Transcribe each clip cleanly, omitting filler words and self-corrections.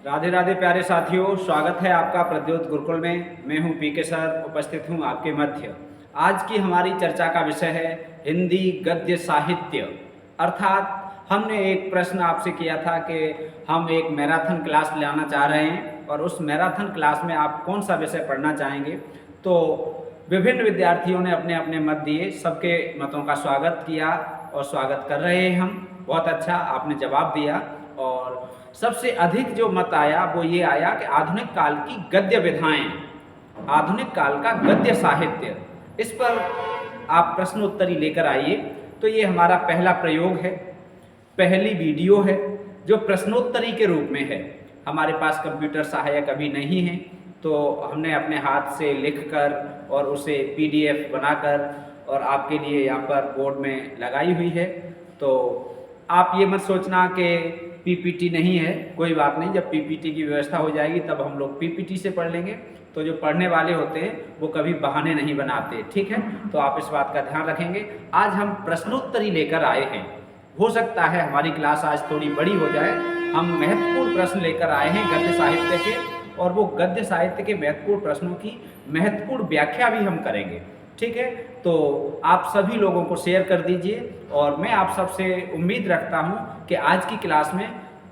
राधे राधे प्यारे साथियों, स्वागत है आपका प्रद्योत गुरुकुल में। मैं हूं पीके सर, उपस्थित हूं आपके मध्य। आज की हमारी चर्चा का विषय है हिंदी गद्य साहित्य। अर्थात हमने एक प्रश्न आपसे किया था कि हम एक मैराथन क्लास लाना चाह रहे हैं और उस मैराथन क्लास में आप कौन सा विषय पढ़ना चाहेंगे। तो विभिन्न विद्यार्थियों ने अपने अपने मत दिए, सबके मतों का स्वागत किया और स्वागत कर रहे हैं हम। बहुत अच्छा, आपने जवाब दिया। और सबसे अधिक जो मत आया वो ये आया कि आधुनिक काल की गद्य विधाएं, आधुनिक काल का गद्य साहित्य, इस पर आप प्रश्नोत्तरी लेकर आइए। तो ये हमारा पहला प्रयोग है, पहली वीडियो है जो प्रश्नोत्तरी के रूप में है। हमारे पास कंप्यूटर सहायक अभी नहीं है, तो हमने अपने हाथ से लिखकर और उसे PDF बनाकर और आपके लिए यहाँ पर बोर्ड में लगाई हुई है। तो आप ये मत सोचना कि PPT नहीं है, कोई बात नहीं, जब PPT की व्यवस्था हो जाएगी तब हम लोग PPT से पढ़ लेंगे। तो जो पढ़ने वाले होते हैं वो कभी बहाने नहीं बनाते, ठीक है। तो आप इस बात का ध्यान रखेंगे। आज हम प्रश्नोत्तरी लेकर आए हैं। हो सकता है हमारी क्लास आज थोड़ी बड़ी हो जाए। हम महत्वपूर्ण प्रश्न लेकर आए हैं गद्य साहित्य के, और वो गद्य साहित्य के महत्वपूर्ण प्रश्नों की महत्वपूर्ण व्याख्या भी हम करेंगे, ठीक है। तो आप सभी लोगों को शेयर कर दीजिए और मैं आप सबसे उम्मीद रखता हूं कि आज की क्लास में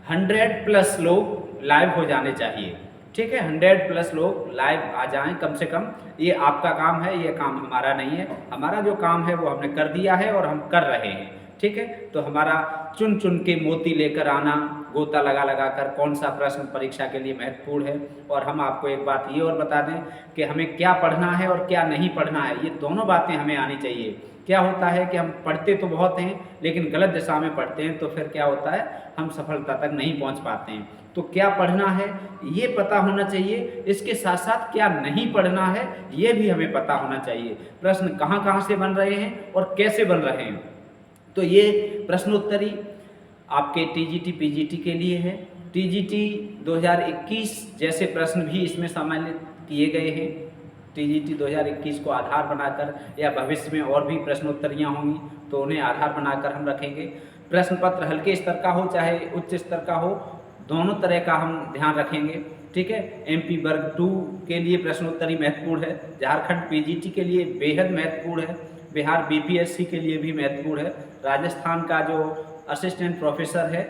100+ लोग लाइव हो जाने चाहिए, ठीक है। 100+ लोग लाइव आ जाएं कम से कम। ये आपका काम है, ये काम हमारा नहीं है। हमारा जो काम है वो हमने कर दिया है और हम कर रहे हैं, ठीक है। तो हमारा चुन चुन के मोती लेकर आना, गोता लगा लगा कर कौन सा प्रश्न परीक्षा के लिए महत्वपूर्ण है। और हम आपको एक बात ये और बता दें कि हमें क्या पढ़ना है और क्या नहीं पढ़ना है, ये दोनों बातें हमें आनी चाहिए। क्या होता है कि हम पढ़ते तो बहुत हैं लेकिन गलत दिशा में पढ़ते हैं, तो फिर क्या होता है, हम सफलता तक नहीं पहुंच पाते हैं। तो क्या पढ़ना है ये पता होना चाहिए, इसके साथ साथ क्या नहीं पढ़ना है ये भी हमें पता होना चाहिए। प्रश्न कहाँ कहाँ से बन रहे हैं और कैसे बन रहे हैं। तो ये प्रश्नोत्तरी आपके TGT PGT के लिए है। TGT 2021 जैसे प्रश्न भी इसमें सम्मिलित किए गए हैं। TGT 2021 को आधार बनाकर, या भविष्य में और भी प्रश्नोत्तरियाँ होंगी तो उन्हें आधार बनाकर हम रखेंगे। प्रश्न पत्र हल्के स्तर का हो चाहे उच्च स्तर का हो, दोनों तरह का हम ध्यान रखेंगे, ठीक है। MP वर्ग 2 के लिए प्रश्नोत्तरी महत्वपूर्ण है, झारखंड PGT के लिए बेहद महत्वपूर्ण है, बिहार BPSC के लिए भी महत्वपूर्ण है, राजस्थान का जो असिस्टेंट प्रोफेसर है,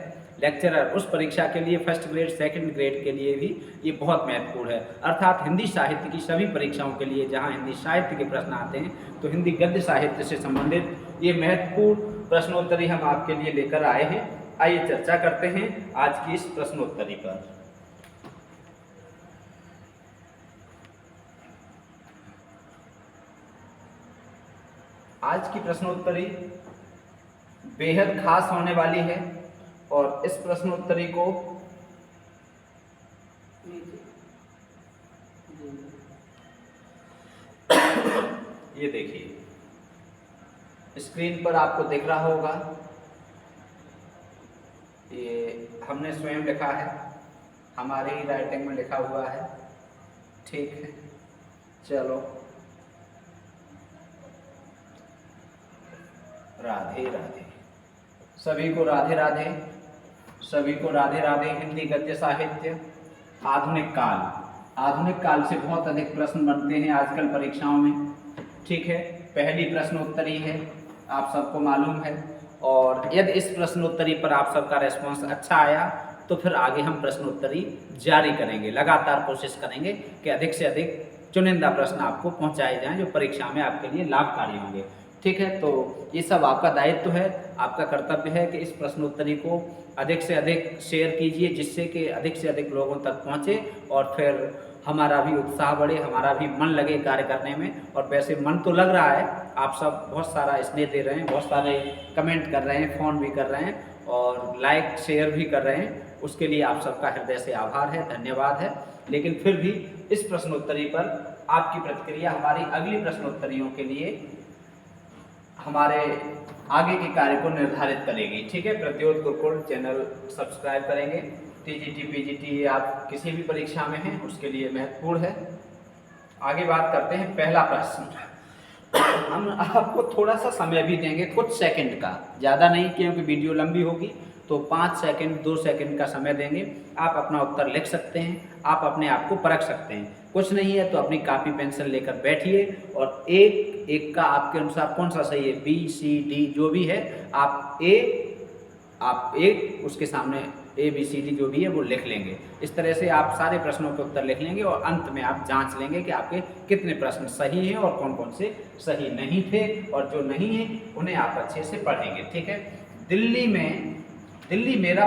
लेक्चरर, उस परीक्षा के लिए फर्स्ट ग्रेड सेकंड ग्रेड के लिए भी ये बहुत महत्वपूर्ण है। अर्थात हिंदी साहित्य की सभी परीक्षाओं के लिए जहां हिंदी साहित्य के प्रश्न आते हैं तो हिंदी गद्य साहित्य से संबंधित ये महत्वपूर्ण प्रश्नोत्तरी हम आपके लिए लेकर आए हैं। आइए चर्चा करते हैं आज की इस प्रश्नोत्तरी पर। आज की प्रश्नोत्तरी बेहद खास होने वाली है और इस प्रश्नोत्तरी को ये देखिए, स्क्रीन पर आपको दिख रहा होगा, ये हमने स्वयं लिखा है, हमारे ही राइटिंग में लिखा हुआ है, ठीक है। चलो, राधे राधे, सभी को राधे राधे, सभी को राधे राधे। हिंदी गद्य साहित्य आधुनिक काल, आधुनिक काल से बहुत अधिक प्रश्न बनते हैं आजकल परीक्षाओं में, ठीक है। पहली प्रश्नोत्तरी है, आप सबको मालूम है। और यदि इस प्रश्नोत्तरी पर आप सबका रेस्पॉन्स अच्छा आया तो फिर आगे हम प्रश्नोत्तरी जारी करेंगे, लगातार कोशिश करेंगे कि अधिक से अधिक चुनिंदा प्रश्न आपको पहुंचाए जाएं जो परीक्षा में आपके लिए लाभकारी होंगे, ठीक है। तो ये सब आपका दायित्व है, आपका कर्तव्य है कि इस प्रश्नोत्तरी को अधिक से अधिक शेयर कीजिए, जिससे कि अधिक से अधिक लोगों तक पहुँचे और फिर हमारा भी उत्साह बढ़े, हमारा भी मन लगे कार्य करने में। और वैसे मन तो लग रहा है, आप सब बहुत सारा स्नेह दे रहे हैं, बहुत सारे कमेंट कर रहे हैं, फ़ोन भी कर रहे हैं और लाइक शेयर भी कर रहे हैं, उसके लिए आप सबका हृदय से आभार है, धन्यवाद है। लेकिन फिर भी इस प्रश्नोत्तरी पर आपकी प्रतिक्रिया हमारी अगली प्रश्नोत्तरियों के लिए हमारे आगे के कार्य को निर्धारित करेगी, ठीक है। प्रद्योत गुरुकुल चैनल सब्सक्राइब करेंगे। TGT PGT आप किसी भी परीक्षा में हैं उसके लिए महत्वपूर्ण है। आगे बात करते हैं, पहला प्रश्न हम आपको थोड़ा सा समय भी देंगे, कुछ सेकंड का, ज़्यादा नहीं क्योंकि वीडियो लंबी होगी, तो 5 सेकंड 2 सेकंड का समय देंगे, आप अपना उत्तर लिख सकते हैं, आप अपने आप को परख सकते हैं। कुछ नहीं है तो अपनी कापी पेंसिल लेकर बैठिए और एक एक का आपके अनुसार कौन सा सही है, बी सी डी जो भी है, आप एक उसके सामने ए बी सी डी जो भी है वो लिख लेंगे। इस तरह से आप सारे प्रश्नों के उत्तर लिख लेंगे और अंत में आप जांच लेंगे कि आपके कितने प्रश्न सही हैं और कौन कौन से सही नहीं थे, और जो नहीं है उन्हें आप अच्छे से पढ़ेंगे। ठीक है। दिल्ली मेरा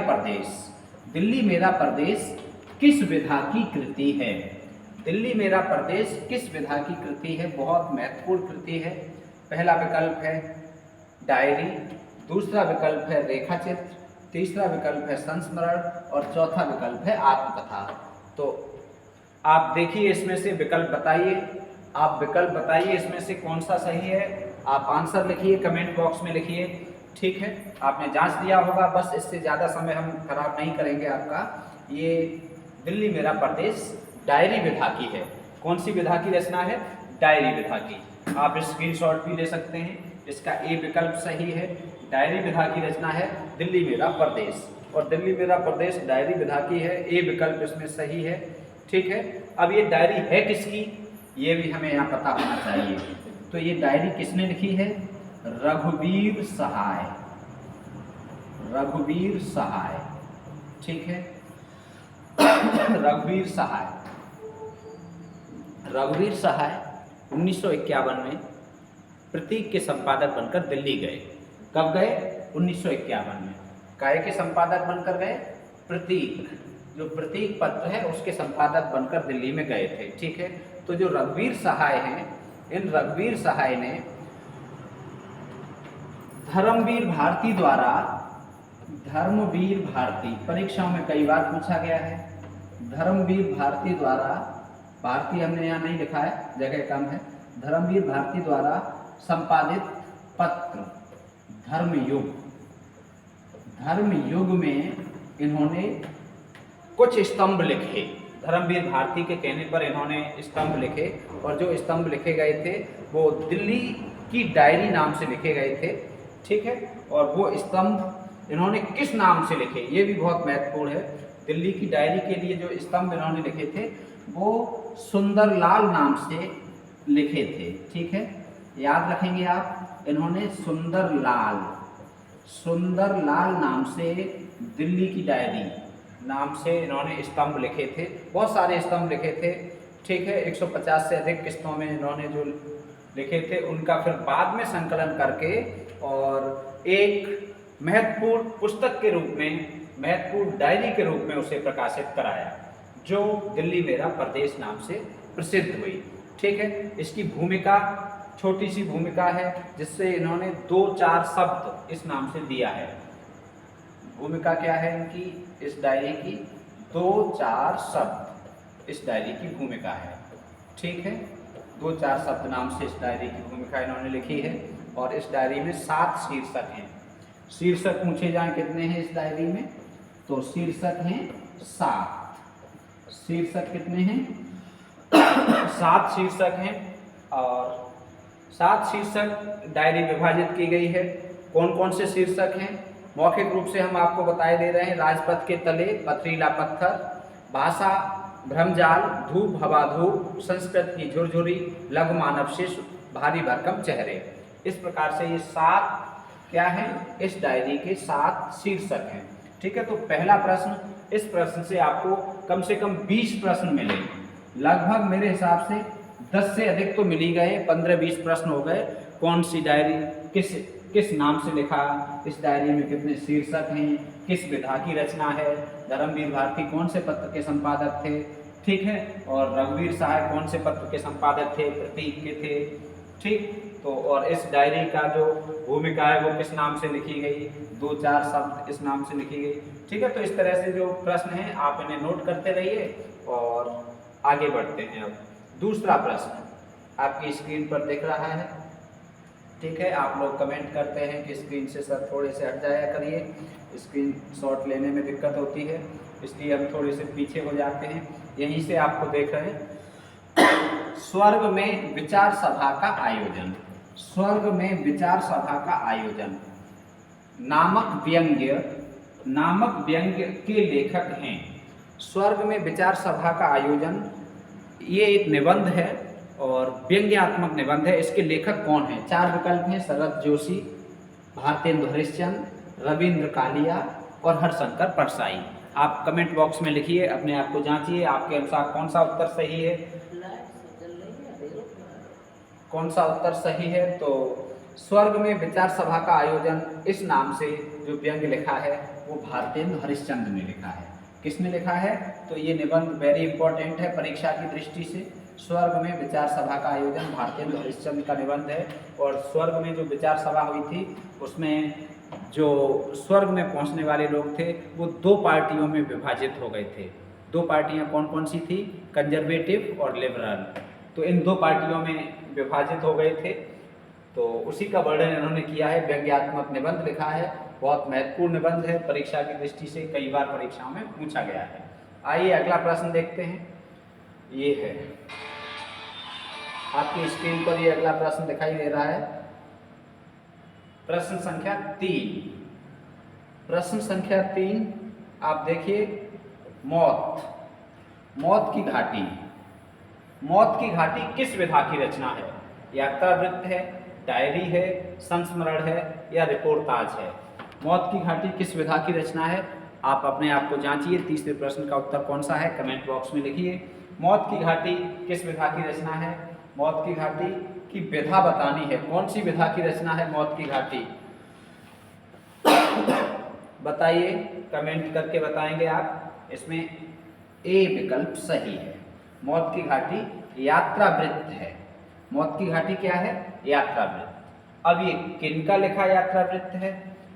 प्रदेश किस विधा की कृति है? दिल्ली मेरा प्रदेश किस विधा की कृति है? बहुत महत्वपूर्ण कृति है। पहला विकल्प है डायरी, दूसरा विकल्प है रेखाचित्र, तीसरा विकल्प है संस्मरण और चौथा विकल्प है आत्मकथा। तो आप देखिए इसमें से विकल्प बताइए इसमें से कौन सा सही है। आप आंसर लिखिए, कमेंट बॉक्स में लिखिए। ठीक है, आपने जांच लिया होगा, बस इससे ज़्यादा समय हम खराब नहीं करेंगे आपका। ये दिल्ली मेरा प्रदेश डायरी विधा की है। कौन सी विधा की रचना है? डायरी विधा की। आप स्क्रीनशॉट भी ले सकते हैं। इसका ए विकल्प सही है, डायरी विधा की रचना है दिल्ली मेरा प्रदेश, और दिल्ली मेरा प्रदेश डायरी विधा की है। ए विकल्प इसमें सही है। ठीक है। अब ये डायरी है किसकी, ये भी हमें यहाँ पता होना चाहिए। तो ये डायरी किसने लिखी है? रघुवीर सहाय। ठीक है। रघुवीर सहाय 1951 में प्रतीक के संपादक बनकर दिल्ली गए। कब गए? 1951 में। काय के संपादक बनकर गए? प्रतीक, जो प्रतीक पत्र है उसके संपादक बनकर दिल्ली में गए थे। ठीक है। तो जो रघुवीर सहाय हैं, इन रघुवीर सहाय ने धर्मवीर भारती परीक्षाओं में कई बार पूछा गया है। धर्मवीर भारती द्वारा, भारती हमने यहाँ नहीं लिखा है, जगह कम है, धर्मवीर भारती द्वारा संपादित पत्र धर्मयुग में इन्होंने कुछ स्तंभ लिखे। धर्मवीर भारती के कहने पर इन्होंने स्तंभ लिखे, और जो स्तंभ लिखे गए थे वो दिल्ली की डायरी नाम से लिखे गए थे। ठीक है। और वो स्तंभ इन्होंने किस नाम से लिखे, ये भी बहुत महत्वपूर्ण है। दिल्ली की डायरी के लिए जो स्तंभ इन्होंने लिखे थे वो सुंदरलाल नाम से लिखे थे। ठीक है, याद रखेंगे आप। इन्होंने सुंदरलाल नाम से दिल्ली की डायरी नाम से इन्होंने स्तंभ लिखे थे। बहुत सारे स्तंभ लिखे थे। ठीक है। 150 से अधिक किस्तों में इन्होंने जो लिखे थे उनका फिर बाद में संकलन करके और एक महत्वपूर्ण पुस्तक के रूप में, महत्वपूर्ण डायरी के रूप में उसे प्रकाशित कराया, जो दिल्ली मेरा प्रदेश नाम से प्रसिद्ध हुई। ठीक है। इसकी भूमिका छोटी सी भूमिका है, जिससे इन्होंने 2-4 शब्द इस नाम से दिया है। भूमिका क्या है इनकी, इस डायरी की 2-4 शब्द इस डायरी की भूमिका है। ठीक है। 2-4 शब्द नाम से इस डायरी की भूमिका इन्होंने लिखी है, और इस डायरी में 7 शीर्षक हैं। शीर्षक पूछे जाएं कितने हैं इस डायरी में, तो शीर्षक हैं 7। शीर्षक कितने हैं? 7 शीर्षक हैं, और 7 शीर्षक डायरी विभाजित की गई है। कौन कौन से शीर्षक हैं? मौखिक रूप से हम आपको बताए दे रहे हैं। राजपथ के तले, पथरीला पत्थर, भाषा भ्रमजाल, धूप हवा धूप, संस्कृत की झुरझुरी, लघु मानव शिशु, भारी भरकम चेहरे। इस प्रकार से ये 7 क्या है, इस डायरी के 7 शीर्षक हैं। ठीक है। तो पहला प्रश्न, इस प्रश्न से आपको कम से कम 20 प्रश्न मिले। लगभग मेरे हिसाब से 10 से अधिक तो मिल ही गए, 15-20 प्रश्न हो गए। कौन सी डायरी किस नाम से लिखा, इस डायरी में कितने शीर्षक हैं, किस विधा की रचना है, धर्मवीर भारती कौन से पत्र के संपादक थे। ठीक है। और रघुवीर सहाय कौन से पत्र के संपादक थे, प्रतीक के थे। ठीक। तो और इस डायरी का जो भूमिका है वो किस नाम से लिखी गई, 2-4 शब्द इस नाम से लिखी गई। ठीक है। तो इस तरह से जो प्रश्न हैं आप इन्हें नोट करते रहिए और आगे बढ़ते हैं। अब दूसरा प्रश्न आपकी स्क्रीन पर दिख रहा है। ठीक है। आप लोग कमेंट करते हैं कि स्क्रीन से सर थोड़े से हट जाया करिए, स्क्रीन शॉट लेने में दिक्कत होती है, इसलिए हम थोड़े से पीछे हो जाते हैं। यहीं से आपको देख रहे हैं। स्वर्ग में विचार सभा का आयोजन, स्वर्ग में विचार सभा का आयोजन नामक व्यंग्य नामक व्यंग्य के लेखक हैं। स्वर्ग में विचार सभा का आयोजन, ये एक निबंध है और व्यंग्यात्मक निबंध है। इसके लेखक कौन हैं? 4 विकल्प हैं: शरद जोशी, भारतेंदु हरिश्चंद्र, रविंद्र कालिया और हरशंकर परसाई। आप कमेंट बॉक्स में लिखिए, अपने आप को जांचिए, आपके अनुसार कौन सा उत्तर सही है, कौन सा उत्तर सही है। तो स्वर्ग में विचार सभा का आयोजन, इस नाम से जो व्यंग्य लिखा है वो भारतेंदु हरिश्चंद्र ने लिखा है। किसने लिखा है? तो ये निबंध वेरी इंपॉर्टेंट है परीक्षा की दृष्टि से। स्वर्ग में विचार सभा का आयोजन भारतेंदु हरिश्चंद्र का निबंध है। और स्वर्ग में जो विचार सभा हुई थी उसमें जो स्वर्ग में पहुंचने वाले लोग थे वो 2 पार्टियों में विभाजित हो गए थे। 2 पार्टियां कौन कौन सी थी? कंजर्वेटिव और लिबरल। तो इन 2 पार्टियों में विभाजित हो गए थे। तो उसी का वर्णन इन्होंने किया है, व्यंग्यात्मक निबंध लिखा है। बहुत महत्वपूर्ण निबंध है परीक्षा की दृष्टि से, कई बार परीक्षाओं में पूछा गया है। आइए अगला प्रश्न देखते हैं। ये है आपकी स्क्रीन पर, ये अगला प्रश्न दिखाई दे रहा है। प्रश्न संख्या 3। प्रश्न संख्या 3 आप देखिए, मौत की घाटी। मौत की घाटी किस विधा की रचना है? यात्रावृत्त है, डायरी है, संस्मरण है या रिपोर्टाज है? मौत की घाटी किस विधा की रचना है? आप अपने आप को जांचिए। तीसरे प्रश्न का उत्तर कौन सा है? कमेंट बॉक्स में लिखिए। मौत की घाटी किस विधा की रचना है? मौत की घाटी की विधा बतानी है। कौन सी विधा की रचना है मौत की घाटी? बताइए, कमेंट करके बताएंगे आप। इसमें ए विकल्प सही है। मौत की घाटी यात्रावृत्त है। मौत की घाटी क्या है? यात्रावृत्त। अब ये किनका लिखा यात्रावृत्त है?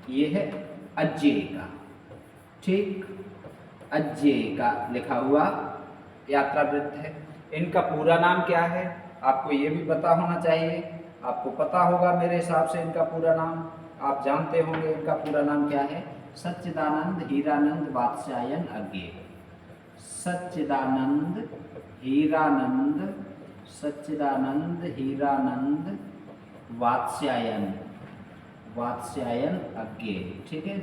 ये है अज्जेय का। ठीक, अज्जेय का लिखा हुआ यात्रावृत्त है। इनका पूरा नाम क्या है? आपको ये भी पता होना चाहिए। आपको पता होगा मेरे हिसाब से इनका पूरा नाम, आप जानते होंगे इनका पूरा नाम क्या है। सच्चिदानंद हीरानंद वात्स्यायन अज्ञेय। सच्चिदानंद हीरानंद वात्स्यायन अज्ञेय। ठीक है,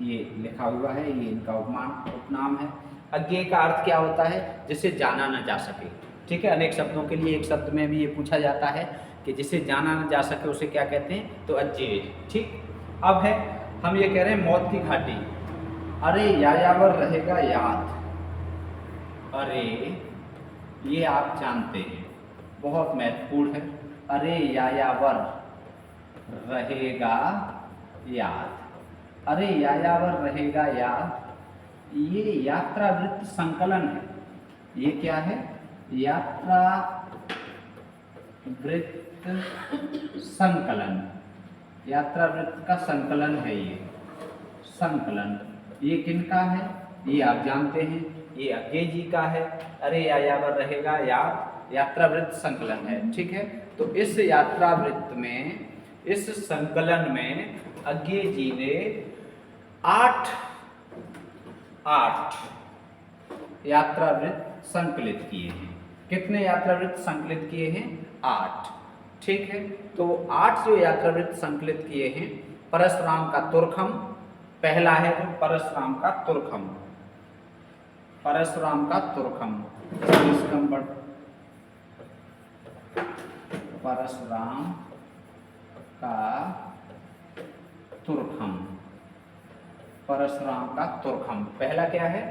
ये लिखा हुआ है, ये इनका उपनाम है। अज्ञेय का अर्थ क्या होता है? जिसे जाना न जा सके। ठीक है, अनेक शब्दों के लिए एक शब्द में भी ये पूछा जाता है कि जिसे जाना न जा सके उसे क्या कहते हैं? तो अज्ञेय। ठीक, अब है, हम ये कह रहे हैं मौत की घाटी। अरे यायावर रहेगा याद। अरे, ये आप जानते हैं, बहुत महत्वपूर्ण है। अरे यायावर रहेगा याद। अरे यायावर रहेगा याद, ये यात्रावृत्त संकलन है। ये क्या है? यात्रावृत्त संकलन। यात्रावृत्त का संकलन है ये। संकलन ये किनका है? ये आप जानते हैं, ये अज्ञेय जी का है। अरे यायावर रहेगा याद, यात्रावृत्त संकलन है। ठीक है, तो इस यात्रावृत्त में, इस संकलन में अज्ञेय जी ने 8 यात्रावृत्त संकलित किए हैं। कितने यात्रावृत्त संकलित किए हैं? 8। ठीक है, तो 8 जो यात्रावृत्त संकलित किए हैं, परशुराम का तुर्खम पहला है, जो परशुराम का तुर्खम। परशुराम का तुर्खम, परशुराम का तुर्खम। परशुराम का तुर्खम पहला क्या है?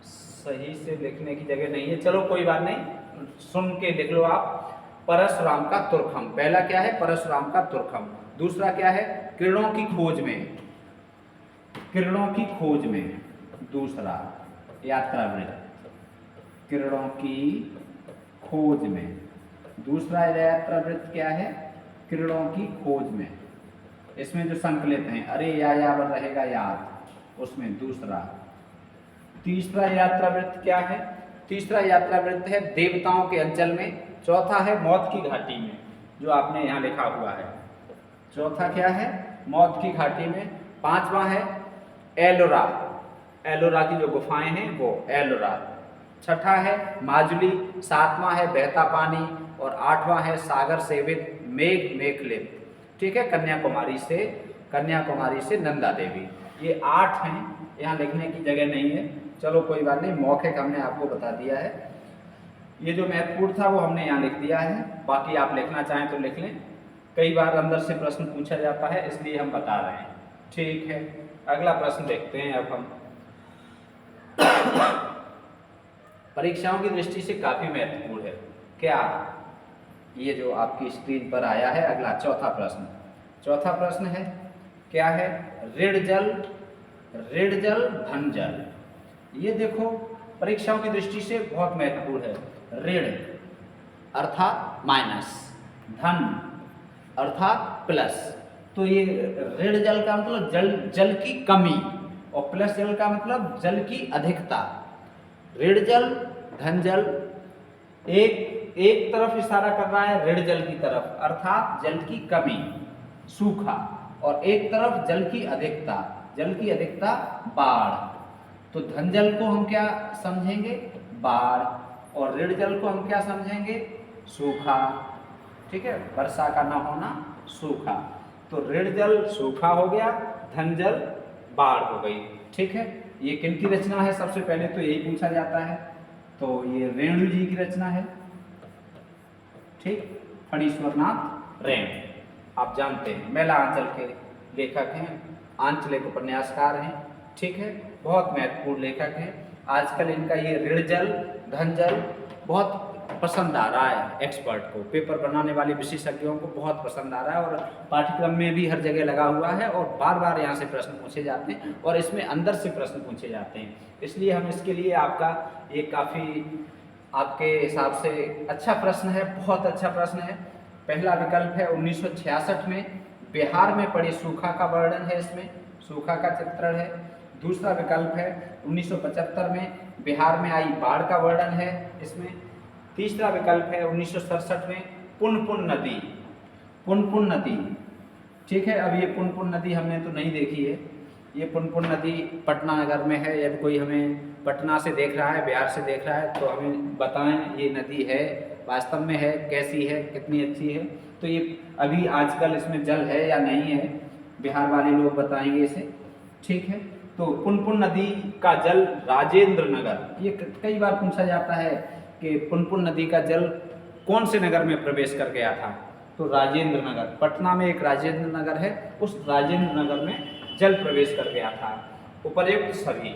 सही से लिखने की जगह नहीं है, चलो कोई बात नहीं, सुन के लिख लो आप। परशुराम का तुर्खम पहला क्या है? परशुराम का तुर्खम। दूसरा क्या है? किरणों की खोज में। किरणों की खोज में दूसरा यात्रावृत्त, किरणों की खोज में। दूसरा यात्रावृत्त क्या है? किरणों की खोज में। इसमें जो संकलित हैं, अरे यायावर रहेगा याद, उसमें दूसरा। तीसरा यात्रावृत्त क्या है? तीसरा यात्रावृत्त है देवताओं के अंचल में। चौथा है मौत की घाटी में, जो आपने यहाँ लिखा हुआ है। चौथा क्या है? मौत की घाटी में। पांचवा है एलोरा, एलोरा की जो गुफाएं हैं वो एलोरा। छठा है माजुली। सातवां है बहता पानी और आठवां है सागर सेवित मेघ मेखलित। ठीक है, कन्याकुमारी से नंदा देवी। ये 8 हैं, यहाँ लिखने की जगह नहीं है, चलो कोई बात नहीं, मौखिक हमने आपको बता दिया है। ये जो महत्वपूर्ण था वो हमने यहाँ लिख दिया है, बाकी आप लिखना चाहें तो लिख लें। कई बार अंदर से प्रश्न पूछा जाता है इसलिए हम बता रहे हैं। ठीक है, अगला प्रश्न देखते हैं अब हम। परीक्षाओं की दृष्टि से काफी महत्वपूर्ण है। क्या? ये जो आपकी स्क्रीन पर आया है अगला चौथा प्रश्न है, क्या है? ऋण जल धन जल। ये देखो परीक्षाओं की दृष्टि से बहुत महत्वपूर्ण है। ऋण अर्थात माइनस, धन अर्थात प्लस। तो ये ऋण जल का मतलब जल की कमी, और प्लस जल का मतलब जल की अधिकता। ऋण जल धन जल, एक तरफ इशारा कर रहा है ऋण जल की तरफ, अर्थात जल की कमी, सूखा, और एक तरफ जल की अधिकता बाढ़। तो धन जल को हम क्या समझेंगे? बाढ़। और ऋण जल को हम क्या समझेंगे? सूखा। ठीक है, वर्षा का ना होना, सूखा। तो ऋण जल सूखा हो गया, धन जल बाढ़ हो गई। ठीक है, ये किनकी रचना है? सबसे पहले तो यही पूछा जाता है। तो ये रेणु जी की रचना है। ठीक, फणीश्वरनाथ रेणु, आप जानते हैं मेला आंचल के लेखक हैं, आंचलिक उपन्यासकार हैं। ठीक है, बहुत महत्वपूर्ण लेखक हैं। आजकल इनका ये ऋण जल धन जल बहुत पसंद आ रहा है, एक्सपर्ट को, पेपर बनाने वाले विशेषज्ञों को बहुत पसंद आ रहा है, और पाठ्यक्रम में भी हर जगह लगा हुआ है, और बार बार यहाँ से प्रश्न पूछे जाते हैं, और इसमें अंदर से प्रश्न पूछे जाते हैं। इसलिए हम इसके लिए आपका ये काफ़ी आपके हिसाब से अच्छा प्रश्न है, बहुत अच्छा प्रश्न है। पहला विकल्प है 1966 में बिहार में पड़े सूखा का वर्णन है, इसमें सूखा का चित्रण है। दूसरा विकल्प है 1975 में बिहार में आई बाढ़ का वर्णन है इसमें। तीसरा विकल्प है 1967 में पुनपुन नदी। ठीक है, अब ये पुनपुन नदी हमने तो नहीं देखी है। ये पुनपुन नदी पटना नगर में है। यदि कोई हमें पटना से देख रहा है, बिहार से देख रहा है, तो हमें बताएं ये नदी है, वास्तव में है, कैसी है, कितनी अच्छी है। तो ये अभी आजकल इसमें जल है या नहीं है, बिहार वाले लोग बताएंगे इसे। ठीक है, तो पुनपुन नदी का जल राजेंद्र नगर, ये कई बार पूछा जाता है कि पुनपुन नदी का जल कौन से नगर में प्रवेश कर गया था? तो राजेंद्र नगर, पटना में एक राजेंद्र नगर है, उस राजेंद्र नगर में जल प्रवेश कर गया था। उपर्युक्त सभी।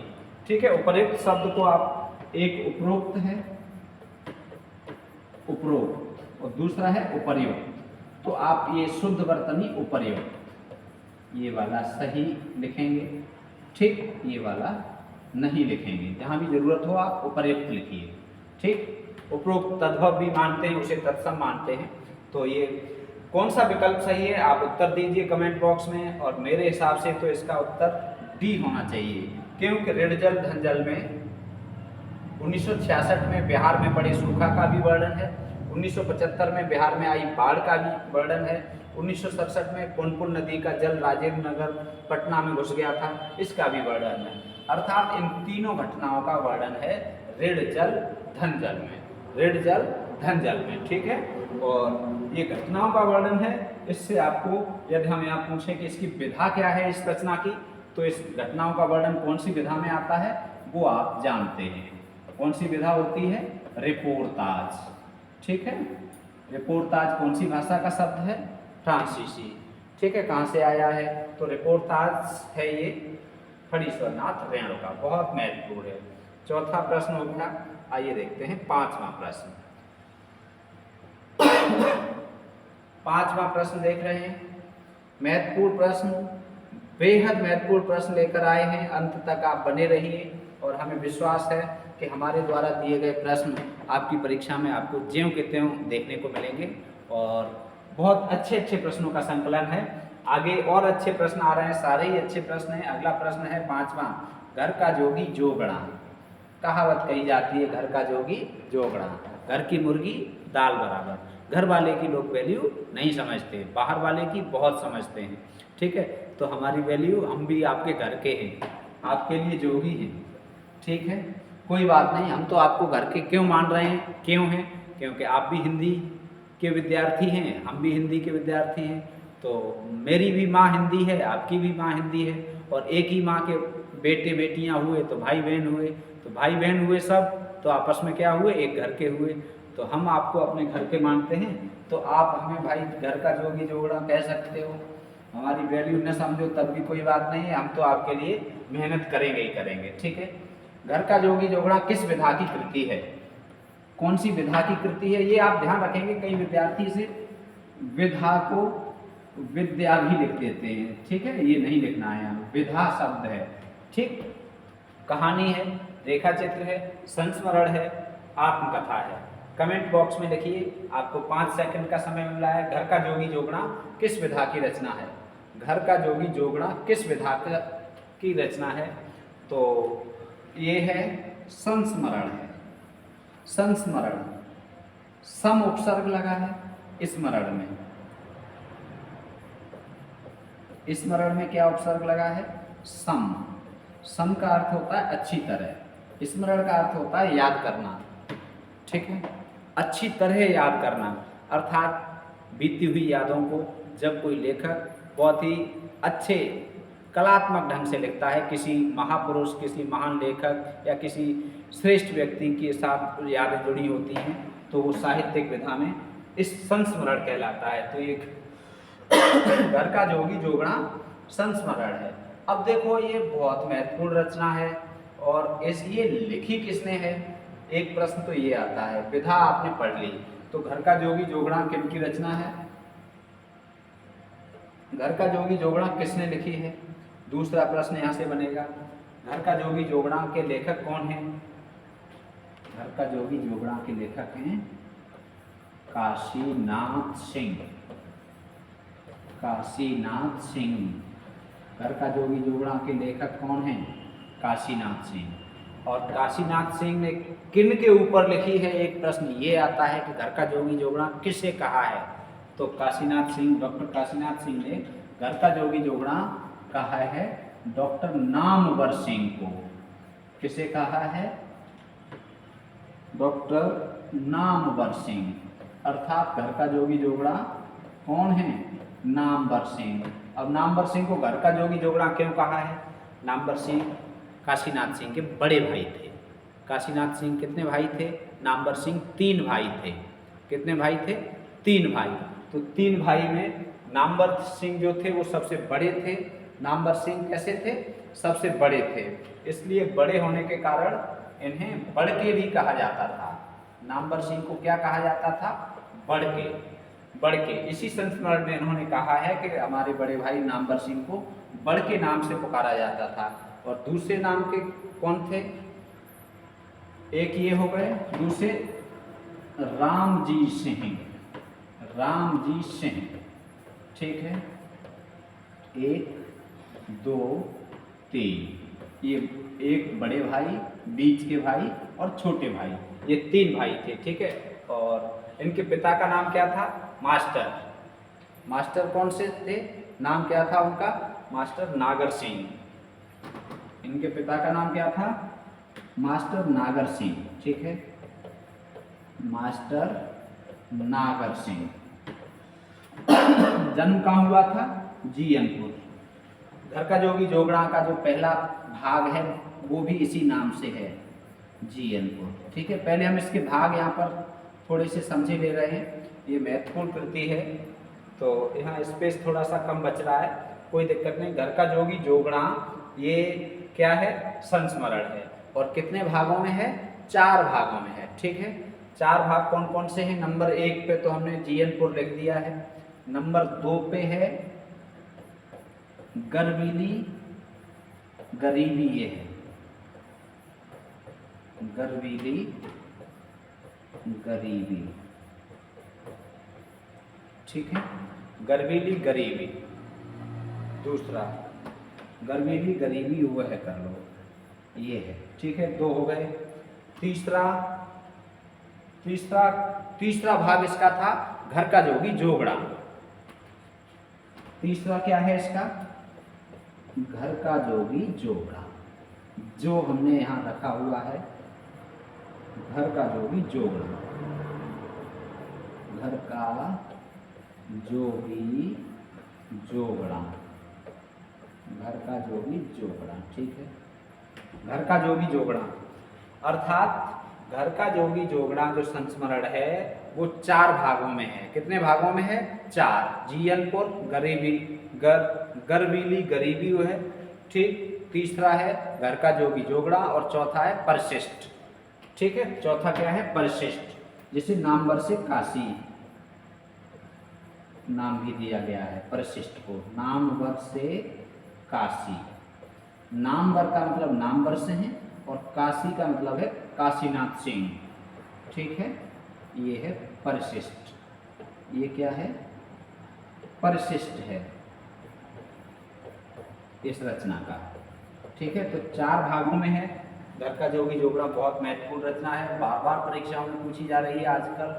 ठीक है, उपर्युक्त शब्द को आप, एक उपरोक्त है, उपरोक्त, और दूसरा है उपर्युक्त। तो आप ये शुद्ध वर्तनी उपर्युक्त, ये वाला सही लिखेंगे। ठीक, ये वाला नहीं लिखेंगे, जहाँ भी जरूरत हो आप उपर्युक्त लिखिए। ठीक, उपरोक्त तद्भव भी मानते हैं, उसे तत्सम मानते हैं। तो ये कौन सा विकल्प सही है, आप उत्तर दीजिए कमेंट बॉक्स में। और मेरे हिसाब से तो इसका उत्तर डी होना चाहिए, क्योंकि ऋण जल धन जल में 1966 में बिहार में पड़े सूखा का भी वर्णन है, 1975 में बिहार में आई बाढ़ का भी वर्णन है, 1967 में पुनपुन नदी का जल राजेंद्र नगर पटना में घुस गया था, इसका भी वर्णन है। अर्थात इन तीनों घटनाओं का वर्णन है ऋण जल धन जल में, ऋण जल धन जल में। ठीक है, और ये घटनाओं का वर्णन है। इससे आपको यदि हम यहाँ पूछें कि इसकी विधा क्या है इस रचना की, तो इस घटनाओं का वर्णन कौन सी विधा में आता है वो आप जानते हैं। कौन सी विधा होती है? रिपोर्ताज। ठीक है, रिपोर्ताज कौन सी भाषा का शब्द है? फ्रांसीसी। ठीक है, कहाँ से आया है? तो रिपोर्ताज है ये फणीश्वरनाथ रेणु का, बहुत महत्वपूर्ण है। चौथा प्रश्न हो गया। आइए देखते हैं पांचवा प्रश्न। पांचवा प्रश्न देख रहे हैं, महत्वपूर्ण प्रश्न, बेहद महत्वपूर्ण प्रश्न लेकर आए हैं। अंत तक आप बने रहिए, और हमें विश्वास है कि हमारे द्वारा दिए गए प्रश्न आपकी परीक्षा में आपको ज्यों के त्यों देखने को मिलेंगे, और बहुत अच्छे अच्छे प्रश्नों का संकलन है। आगे और अच्छे प्रश्न आ रहे हैं, सारे ही अच्छे प्रश्न हैं। अगला प्रश्न है पांचवा, घर का जोगी जोगड़ा। कहावत कही जाती है, घर का जोगी जोगड़ा, घर की मुर्गी दाल बराबर। घर वाले की लोग वैल्यू नहीं समझते, बाहर वाले की बहुत समझते हैं। ठीक है, तो हमारी वैल्यू, हम भी आपके घर के हैं, आपके लिए जोगी हैं। ठीक है, कोई बात नहीं, हम तो आपको घर के क्यों मान रहे हैं? क्यों हैं? क्योंकि आप भी हिंदी के विद्यार्थी हैं, हम भी हिंदी के विद्यार्थी हैं। तो मेरी भी माँ हिंदी है, आपकी भी माँ हिंदी है, और एक ही माँ के बेटे बेटियाँ हुए तो भाई बहन हुए, तो भाई बहन हुए सब तो आपस में क्या हुए, एक घर के हुए। तो हम आपको अपने घर के मानते हैं, तो आप हमें भाई घर का जोगी जोगड़ा कह सकते हो। हमारी वैल्यू न समझो तब भी कोई बात नहीं है, हम तो आपके लिए मेहनत करेंगे ही करेंगे, ठीक है। घर का जोगी जोगड़ा किस विधा की कृति है, कौन सी विधा की कृति है, ये आप ध्यान रखेंगे। कई विद्यार्थी से विधा को विद्या भी लिख देते हैं, ठीक है, ये नहीं लिखना है, यहाँ विधा शब्द है, ठीक। कहानी है, रेखा चित्र है, संस्मरण है, आत्मकथा है। कमेंट बॉक्स में लिखिए, आपको 5 सेकंड का समय मिल रहा है। घर का जोगी जोगड़ा किस विधा की रचना है, घर का जोगी जोगड़ा किस विधा की रचना है, तो ये है संस्मरण है। संस्मरण, सम उपसर्ग लगा है स्मरण में, स्मरण में क्या उपसर्ग लगा है, सम। सम का अर्थ होता है अच्छी तरह, स्मरण का अर्थ होता है याद करना, ठीक है। अच्छी तरह याद करना अर्थात बीती हुई यादों को जब कोई लेखक बहुत ही अच्छे कलात्मक ढंग से लिखता है, किसी महापुरुष, किसी महान लेखक या किसी श्रेष्ठ व्यक्ति के साथ यादें जुड़ी होती हैं, तो वो साहित्यिक विधा में इस संस्मरण कहलाता है। तो ये घर का जोगी जोगड़ा संस्मरण है। अब देखो ये बहुत महत्वपूर्ण रचना है, और इस ये लिखी किसने है, एक प्रश्न तो ये आता है। विधा आपने पढ़ ली, तो घर का जोगी जोगड़ा किनकी रचना है, घर का जोगी जोगड़ा किसने लिखी है। दूसरा प्रश्न यहाँ से बनेगा, घर का जोगी जोगड़ा के लेखक कौन है, घर का जोगी जोगड़ा के लेखक हैं काशीनाथ सिंह, काशीनाथ सिंह। घर का जोगी जोगड़ा के लेखक कौन हैं, काशीनाथ सिंह। और काशीनाथ सिंह ने किन के ऊपर लिखी है, एक प्रश्न ये आता है कि घर का जोगी जोगड़ा किसे कहा है, तो काशीनाथ सिंह, डॉक्टर काशीनाथ सिंह ने घर का जोगी जोगड़ा कहा है डॉक्टर नामवर सिंह को। किसे कहा है, डॉक्टर नामवर सिंह, अर्थात घर का जोगी जोगड़ा कौन है, नामवर सिंह। अब नामवर सिंह को घर का जोगी जोगड़ा क्यों कहा है, नामवर सिंह काशीनाथ सिंह के बड़े भाई थे। काशीनाथ सिंह कितने भाई थे, नामवर सिंह 3 भाई थे। कितने भाई थे, 3 भाई। तो 3 भाई में नामवर सिंह जो थे वो सबसे बड़े थे। नामवर सिंह कैसे थे, सबसे बड़े थे, इसलिए बड़े होने के कारण इन्हें बड़के भी कहा जाता था। नामवर सिंह को क्या कहा जाता था, बड़के, बड़के। इसी संस्मरण में इन्होंने कहा है कि हमारे बड़े भाई नामवर सिंह को बड़के नाम से पुकारा जाता था। और दूसरे नाम के कौन थे, एक ये हो गए, दूसरे रामजी सिंह, रामजी सिंह, ठीक है, 1 2 3, ये एक बड़े भाई, बीच के भाई और छोटे भाई, ये 3 भाई थे, ठीक है। और इनके पिता का नाम क्या था, मास्टर। मास्टर कौन से थे, नाम क्या था उनका, मास्टर नागर सिंह। इनके पिता का नाम क्या था, मास्टर नागर सिंह, ठीक है, मास्टर नागर सिंह। जन्म कहाँ हुआ था, जीयनपुर। घर का जोगी जोगड़ा का जो पहला भाग है वो भी इसी नाम से है, जीयनपुर, ठीक है। पहले हम इसके भाग यहाँ पर थोड़े से समझे ले रहे हैं, ये महत्वपूर्ण कृति है, तो यहाँ स्पेस थोड़ा सा कम बच रहा है, कोई दिक्कत नहीं। घर का जोगी जोगड़ा ये क्या है, संस्मरण है, और कितने भागों में है, 4 भागों में है, ठीक है। 4 भाग कौन कौन से हैं, नंबर 1 पे तो हमने जीयनपुर लिख दिया है, नंबर 2 पे है गरबीली गरीबी, ये है गरबीली गरीबी, ठीक है, गरबीली गरीबी। दूसरा गरबीली गरीबी वो है, कर लो, ये है, ठीक है, 2 हो गए। तीसरा भाग इसका था घर का जोगी जोगड़ा। तीसरा क्या है इसका, घर का जोगी जोगड़ा, जो हमने यहाँ रखा हुआ है, घर का जोगी जोगड़ा, घर का जोगी जोगड़ा, घर का जोगी जोगड़ा, ठीक है। घर का जोगी जोगड़ा अर्थात घर का जोगी जोगड़ा जो संस्मरण है वो 4 भागों में है। कितने भागों में है? 4। जीयनपुर, गरीबी, गरबीली गरीबी वो है, ठीक। तीसरा है घर का जोगी जोगड़ा और चौथा है परिशिष्ट, ठीक है। चौथा क्या है? परिशिष्ट, जिसे नामवर से काशी नाम भी दिया गया है। परिशिष्ट को नामवर से काशी, नामवर का मतलब नामवर से है और काशी का मतलब है काशीनाथ सिंह, ठीक है। ये है परिशिष्ट, ये क्या है? परिशिष्ट है इस रचना का, ठीक है। तो 4 भागों में है। घर का जोगी जोगड़ा बहुत महत्वपूर्ण रचना है, बार बार परीक्षाओं में पूछी जा रही है, आजकल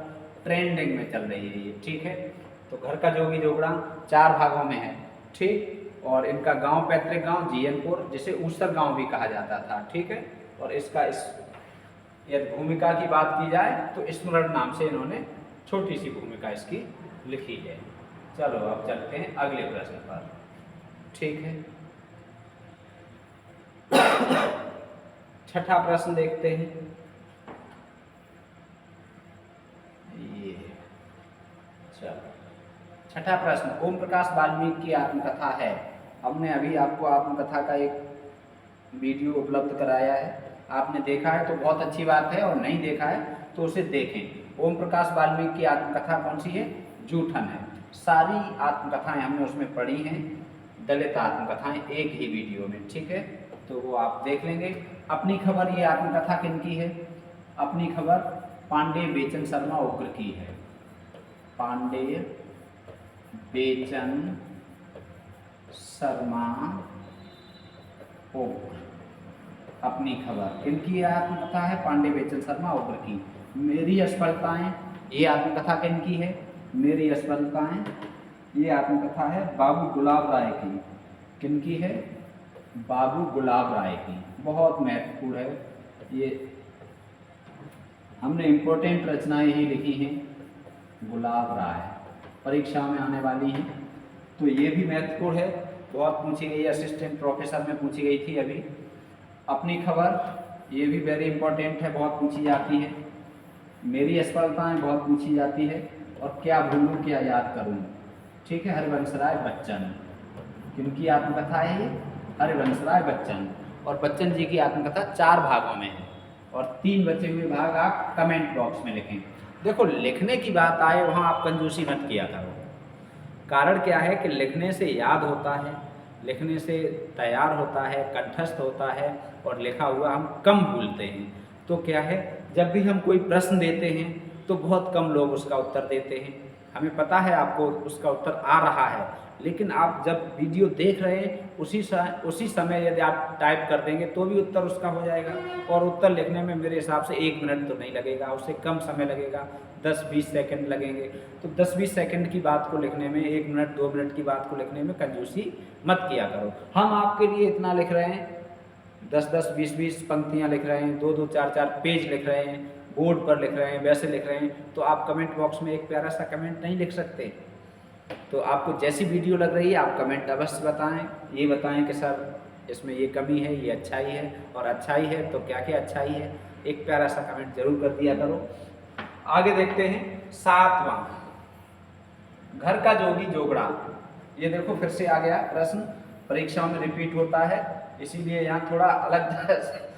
ट्रेंडिंग में चल रही है ये, ठीक है। तो घर का जोगी जोगड़ा 4 भागों में है, ठीक। और इनका गांव, पैतृक गांव जीयनपुर, जिसे ऊसर गांव भी कहा जाता था, ठीक है। और इसका यदि भूमिका की बात की जाए तो स्मरण नाम से इन्होंने छोटी सी भूमिका इसकी लिखी है। चलो अब चलते हैं अगले प्रश्न पर, ठीक है। छठा प्रश्न देखते हैं। ये चलो छठा प्रश्न, ओम प्रकाश वाल्मीकि की आत्मकथा है। हमने अभी आपको आत्मकथा का एक वीडियो उपलब्ध कराया है, आपने देखा है तो बहुत अच्छी बात है, और नहीं देखा है तो उसे देखें। ओम प्रकाश वाल्मीकि की आत्मकथा कौन सी है? जूठन है। सारी आत्मकथाएं हमने उसमें पढ़ी हैं, दलित आत्मकथाएं, एक ही वीडियो में, ठीक है। तो वो आप देख लेंगे। अपनी खबर, ये आत्मकथा किनकी है? अपनी खबर पांडे बेचन शर्मा उग्र की है। पांडे बेचन शर्मा उग्र, अपनी खबर किनकी आत्मकथा है? पांडे बेचन शर्मा उग्र की। मेरी असफलताएं, ये आत्मकथा किनकी है? मेरी असफलताएं, ये आत्मकथा है बाबू गुलाब राय की। किनकी है? बाबू गुलाब राय की। बहुत महत्वपूर्ण है ये, हमने इम्पोर्टेंट रचनाएं ही लिखी हैं, गुलाब राय परीक्षा में आने वाली हैं, तो ये भी महत्वपूर्ण है, बहुत पूछी गई, असिस्टेंट प्रोफेसर में पूछी गई थी अभी। अपनी खबर, ये भी वेरी इंपॉर्टेंट है, बहुत पूछी जाती है। मेरी असफलताएं बहुत पूछी जाती है, और क्या भूलूं क्या याद करूं, ठीक है। हरिवंशराय बच्चन, किनकी आत्मकथा है ये? हरिवंशराय बच्चन। और बच्चन जी की आत्मकथा 4 भागों में है, और 3 बचे हुए भाग आप कमेंट बॉक्स में लिखें। देखो, लिखने की बात आए वहाँ आप कंजूसी मत किया करो। कारण क्या है कि लिखने से याद होता है, लिखने से तैयार होता है, कंठस्थ होता है, और लिखा हुआ हम कम भूलते हैं। तो क्या है, जब भी हम कोई प्रश्न देते हैं तो बहुत कम लोग उसका उत्तर देते हैं। हमें पता है आपको उसका उत्तर आ रहा है, लेकिन आप जब वीडियो देख रहे हैं उसी समय यदि आप टाइप कर देंगे तो भी उत्तर उसका हो जाएगा। और उत्तर लिखने में मेरे हिसाब से 1 मिनट तो नहीं लगेगा, उससे कम समय लगेगा, 10-20 सेकंड लगेंगे। तो 10-20 सेकंड की बात को लिखने में, 1 मिनट 2 मिनट की बात को लिखने में कंजूसी मत किया करो। हम आपके लिए इतना लिख रहे हैं, 10-10, 20-20 पंक्तियाँ लिख रहे हैं, 2-2, 4-4 पेज लिख रहे हैं, बोर्ड पर लिख रहे हैं, वैसे लिख रहे हैं, तो आप कमेंट बॉक्स में एक प्यारा सा कमेंट नहीं लिख सकते? तो आपको जैसी वीडियो लग रही है आप कमेंट अवश्य बताएं, ये बताएं कि सर इसमें ये कमी है, ये अच्छाई है, और अच्छाई है तो क्या क्या अच्छाई है, एक प्यारा सा कमेंट जरूर कर दिया करो। आगे देखते हैं 7वां, घर का जोगी जोगड़ा। ये देखो फिर से आ गया प्रश्न, परीक्षाओं में रिपीट होता है, इसीलिए यहाँ थोड़ा अलग तरह से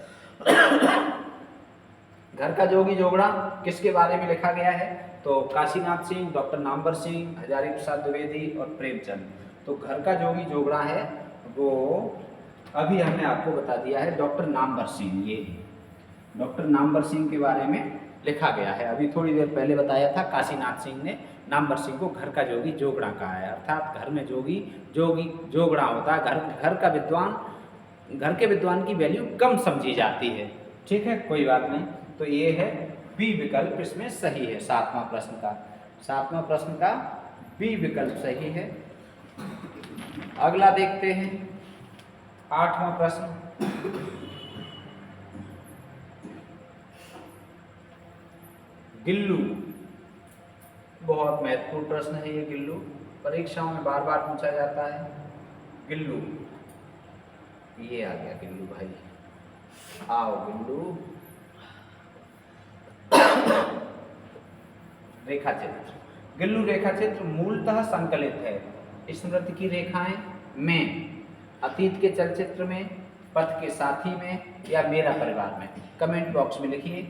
घर का जोगी जोगड़ा किसके बारे में लिखा गया है? तो काशीनाथ सिंह, डॉक्टर नामवर सिंह, हजारी प्रसाद द्विवेदी और प्रेमचंद। तो घर का जोगी जोगड़ा है वो अभी हमने आपको बता दिया है, डॉक्टर नामवर सिंह, ये डॉक्टर नामवर सिंह के बारे में लिखा गया है। अभी थोड़ी देर पहले बताया था, काशीनाथ सिंह ने नामवर सिंह को घर का जोगी जोगड़ा कहा है, अर्थात घर में जोगी जोगड़ा होता है। घर का विद्वान, घर के विद्वान की वैल्यू कम समझी जाती है, ठीक है, कोई बात नहीं। तो ये है बी विकल्प इसमें सही है। 7वां प्रश्न का बी विकल्प सही है। अगला देखते हैं 8वां प्रश्न, गिल्लू, बहुत महत्वपूर्ण प्रश्न है ये गिल्लू। परीक्षाओं में बार बार पूछा जाता है। गिल्लू, ये आ गया गिल्लू भाई, आओ गिल्लू। रेखा चित्र, गिल्लू रेखा चित्र मूलतः संकलित है स्मृति की रेखाएं में, अतीत के चलचित्र में, पथ के साथी में या मेरा परिवार में। कमेंट बॉक्स में लिखिए,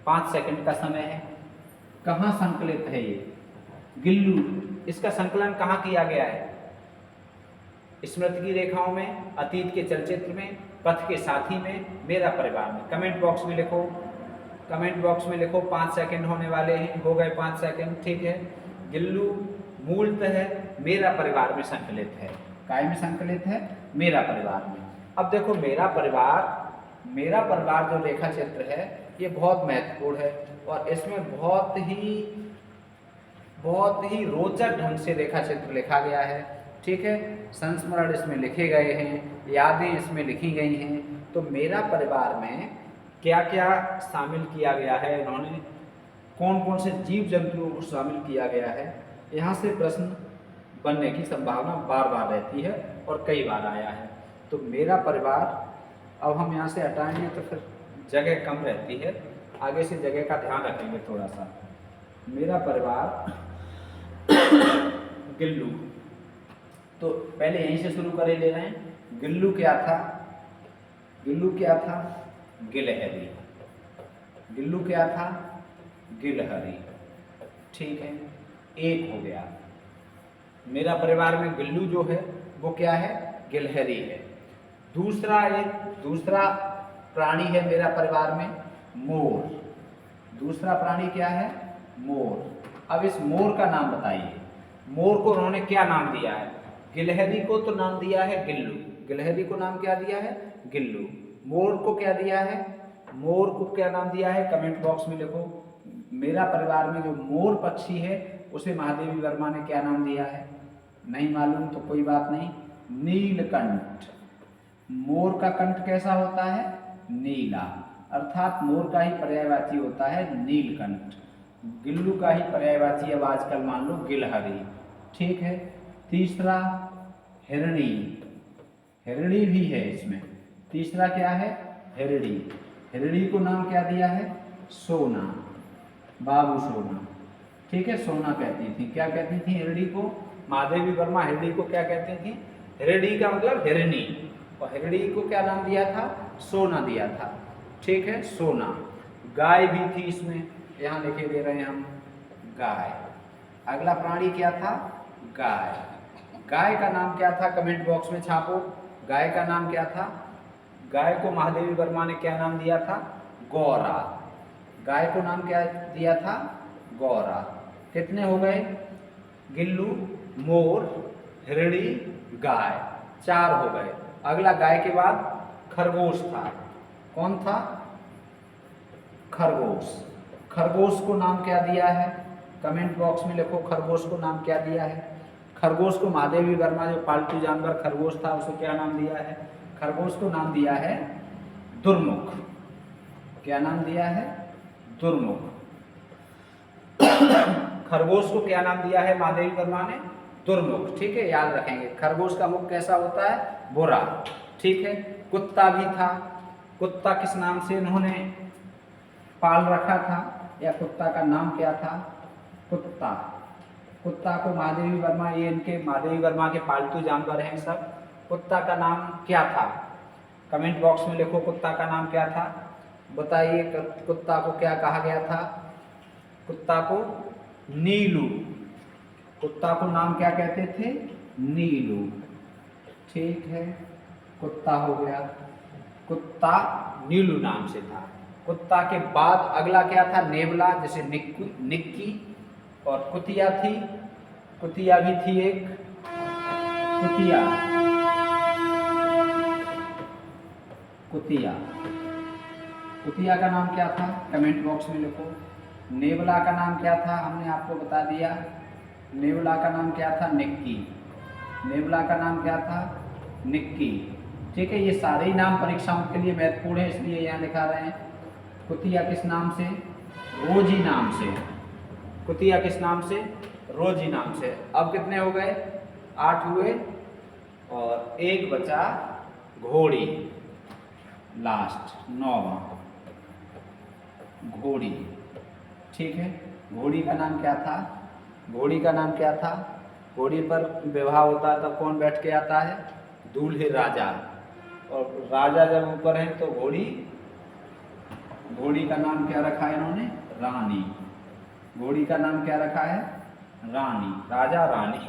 5 सेकंड का समय है। कहाँ संकलित है ये गिल्लू, इसका संकलन कहाँ किया गया है? स्मृति की रेखाओं में, अतीत के चलचित्र में, पथ के साथी में, मेरा परिवार में। कमेंट बॉक्स में लिखो, कमेंट बॉक्स में लिखो। 5 सेकंड होने वाले हैं, हो गए 5 सेकंड, ठीक है। गिल्लू मूलतः मेरा परिवार में संकलित है। काय में संकलित है? मेरा परिवार में। अब देखो मेरा परिवार जो रेखा चित्र है ये बहुत महत्वपूर्ण है और इसमें बहुत ही रोचक ढंग से रेखा चित्र लिखा गया है, ठीक है। संस्मरण इसमें लिखे गए हैं, यादें इसमें लिखी गई हैं। तो मेरा परिवार में क्या क्या शामिल किया गया है, इन्होंने कौन कौन से जीव जंतुओं को शामिल किया गया है, यहाँ से प्रश्न बनने की संभावना बार बार रहती है और कई बार आया है। तो मेरा परिवार, अब हम यहाँ से हटाएंगे तो फिर जगह कम रहती है, आगे से जगह का ध्यान रखेंगे थोड़ा सा। मेरा परिवार गिल्लू, तो पहले यहीं से शुरू करे ले रहे हैं। गिल्लू क्या था? गिल्लू क्या था? गिलहरी। गिल्लू क्या था? गिलहरी, ठीक है, एक हो गया। मेरा परिवार में गिल्लू जो है वो क्या है? गिलहरी है। दूसरा प्राणी है मेरा परिवार में, मोर। दूसरा प्राणी क्या है? मोर। अब इस मोर का नाम बताइए। मोर को उन्होंने क्या नाम दिया है? गिलहरी को तो नाम दिया है गिल्लू, गिलहरी को नाम क्या दिया है? गिल्लू। मोर को क्या दिया है? मोर को क्या नाम दिया है? कमेंट बॉक्स में लिखो। मेरा परिवार में जो मोर पक्षी है उसे महादेवी वर्मा ने क्या नाम दिया है? नहीं मालूम तो कोई बात नहीं, नीलकंठ। मोर का कंठ कैसा होता है? नीला, अर्थात मोर का ही पर्यायवाची होता है नीलकंठ। गिल्लू का ही पर्यायवाची अब आजकल मान लो गिलहरी, ठीक है। तीसरा हिरणी, हिरणी भी है इसमें। तीसरा क्या है? हिरणी। हिरणी को नाम क्या दिया है? सोना, बाबू सोना, ठीक है। सोना कहती थी, क्या कहती थी हिरणी को? महादेवी वर्मा हिरणी को क्या कहती थी? हिरणी का मतलब हिरणी, और हिरणी को क्या नाम दिया था? सोना दिया था, ठीक है, सोना। गाय भी थी इसमें, यहाँ लिखे दे रहे हैं हम, गाय। अगला प्राणी क्या था? गाय। गाय का नाम क्या था? कमेंट बॉक्स में छापो। गाय का नाम क्या था? गाय को महादेवी वर्मा ने क्या नाम दिया था? गौरा। गाय को नाम क्या दिया था? गौरा। कितने हो गए? गिल्लू, मोर, हिरणी, गाय, 4 हो गए। अगला गाय के बाद खरगोश था। कौन था? खरगोश। खरगोश को नाम क्या दिया है? कमेंट बॉक्स में लिखो, खरगोश को नाम क्या दिया है? खरगोश को महादेवी वर्मा जो पालतू जानवर खरगोश था उसको क्या नाम दिया है? खरगोश को नाम दिया है दुर्मुख। क्या नाम दिया है? दुर्मुख। खरगोश को क्या नाम दिया है महादेवी वर्मा ने? दुर्मुख, ठीक है, याद रखेंगे। खरगोश का मुख कैसा होता है? बुरा, ठीक है। कुत्ता भी था। कुत्ता किस नाम से इन्होंने पाल रखा था, या कुत्ता का नाम क्या था? कुत्ता। कुत्ता को महादेवी वर्मा, ये इनके महादेवी वर्मा के पालतू जानवर हैं सब। कुत्ता का नाम क्या था? कमेंट बॉक्स में लिखो, कुत्ता का नाम क्या था? बताइए, कुत्ता को क्या कहा गया था? कुत्ता को नीलू। कुत्ता को नाम क्या कहते थे? नीलू, ठीक है। कुत्ता हो गया, कुत्ता नीलू नाम से था। कुत्ता के बाद अगला क्या था? नेवला, जैसे निक्की, और कुतिया थी। कुतिया भी थी एक, कुतिया। कुतिया, कुतिया का नाम क्या था? कमेंट बॉक्स में लिखो। नेवला का नाम क्या था? हमने आपको बता दिया। नेवला का नाम क्या था? निक्की। नेवला का नाम क्या था? निक्की, ठीक है। ये सारे ही नाम परीक्षाओं के लिए महत्वपूर्ण है, इसलिए यहाँ लिखा रहे हैं। कुतिया किस नाम से? रोजी नाम से। कुतिया किस नाम से? रोजी नाम से। अब कितने हो गए? 8 हुए और एक बचा घोड़ी, लास्ट 9वां घोड़ी। ठीक है, घोड़ी का नाम क्या था? घोड़ी का नाम क्या था? घोड़ी पर विवाह होता है तब कौन बैठ के आता है? दूल्हे राजा। और राजा जब ऊपर है तो घोड़ी, घोड़ी का नाम क्या रखा है इन्होंने? रानी। घोड़ी का नाम क्या रखा है? रानी, राजा रानी।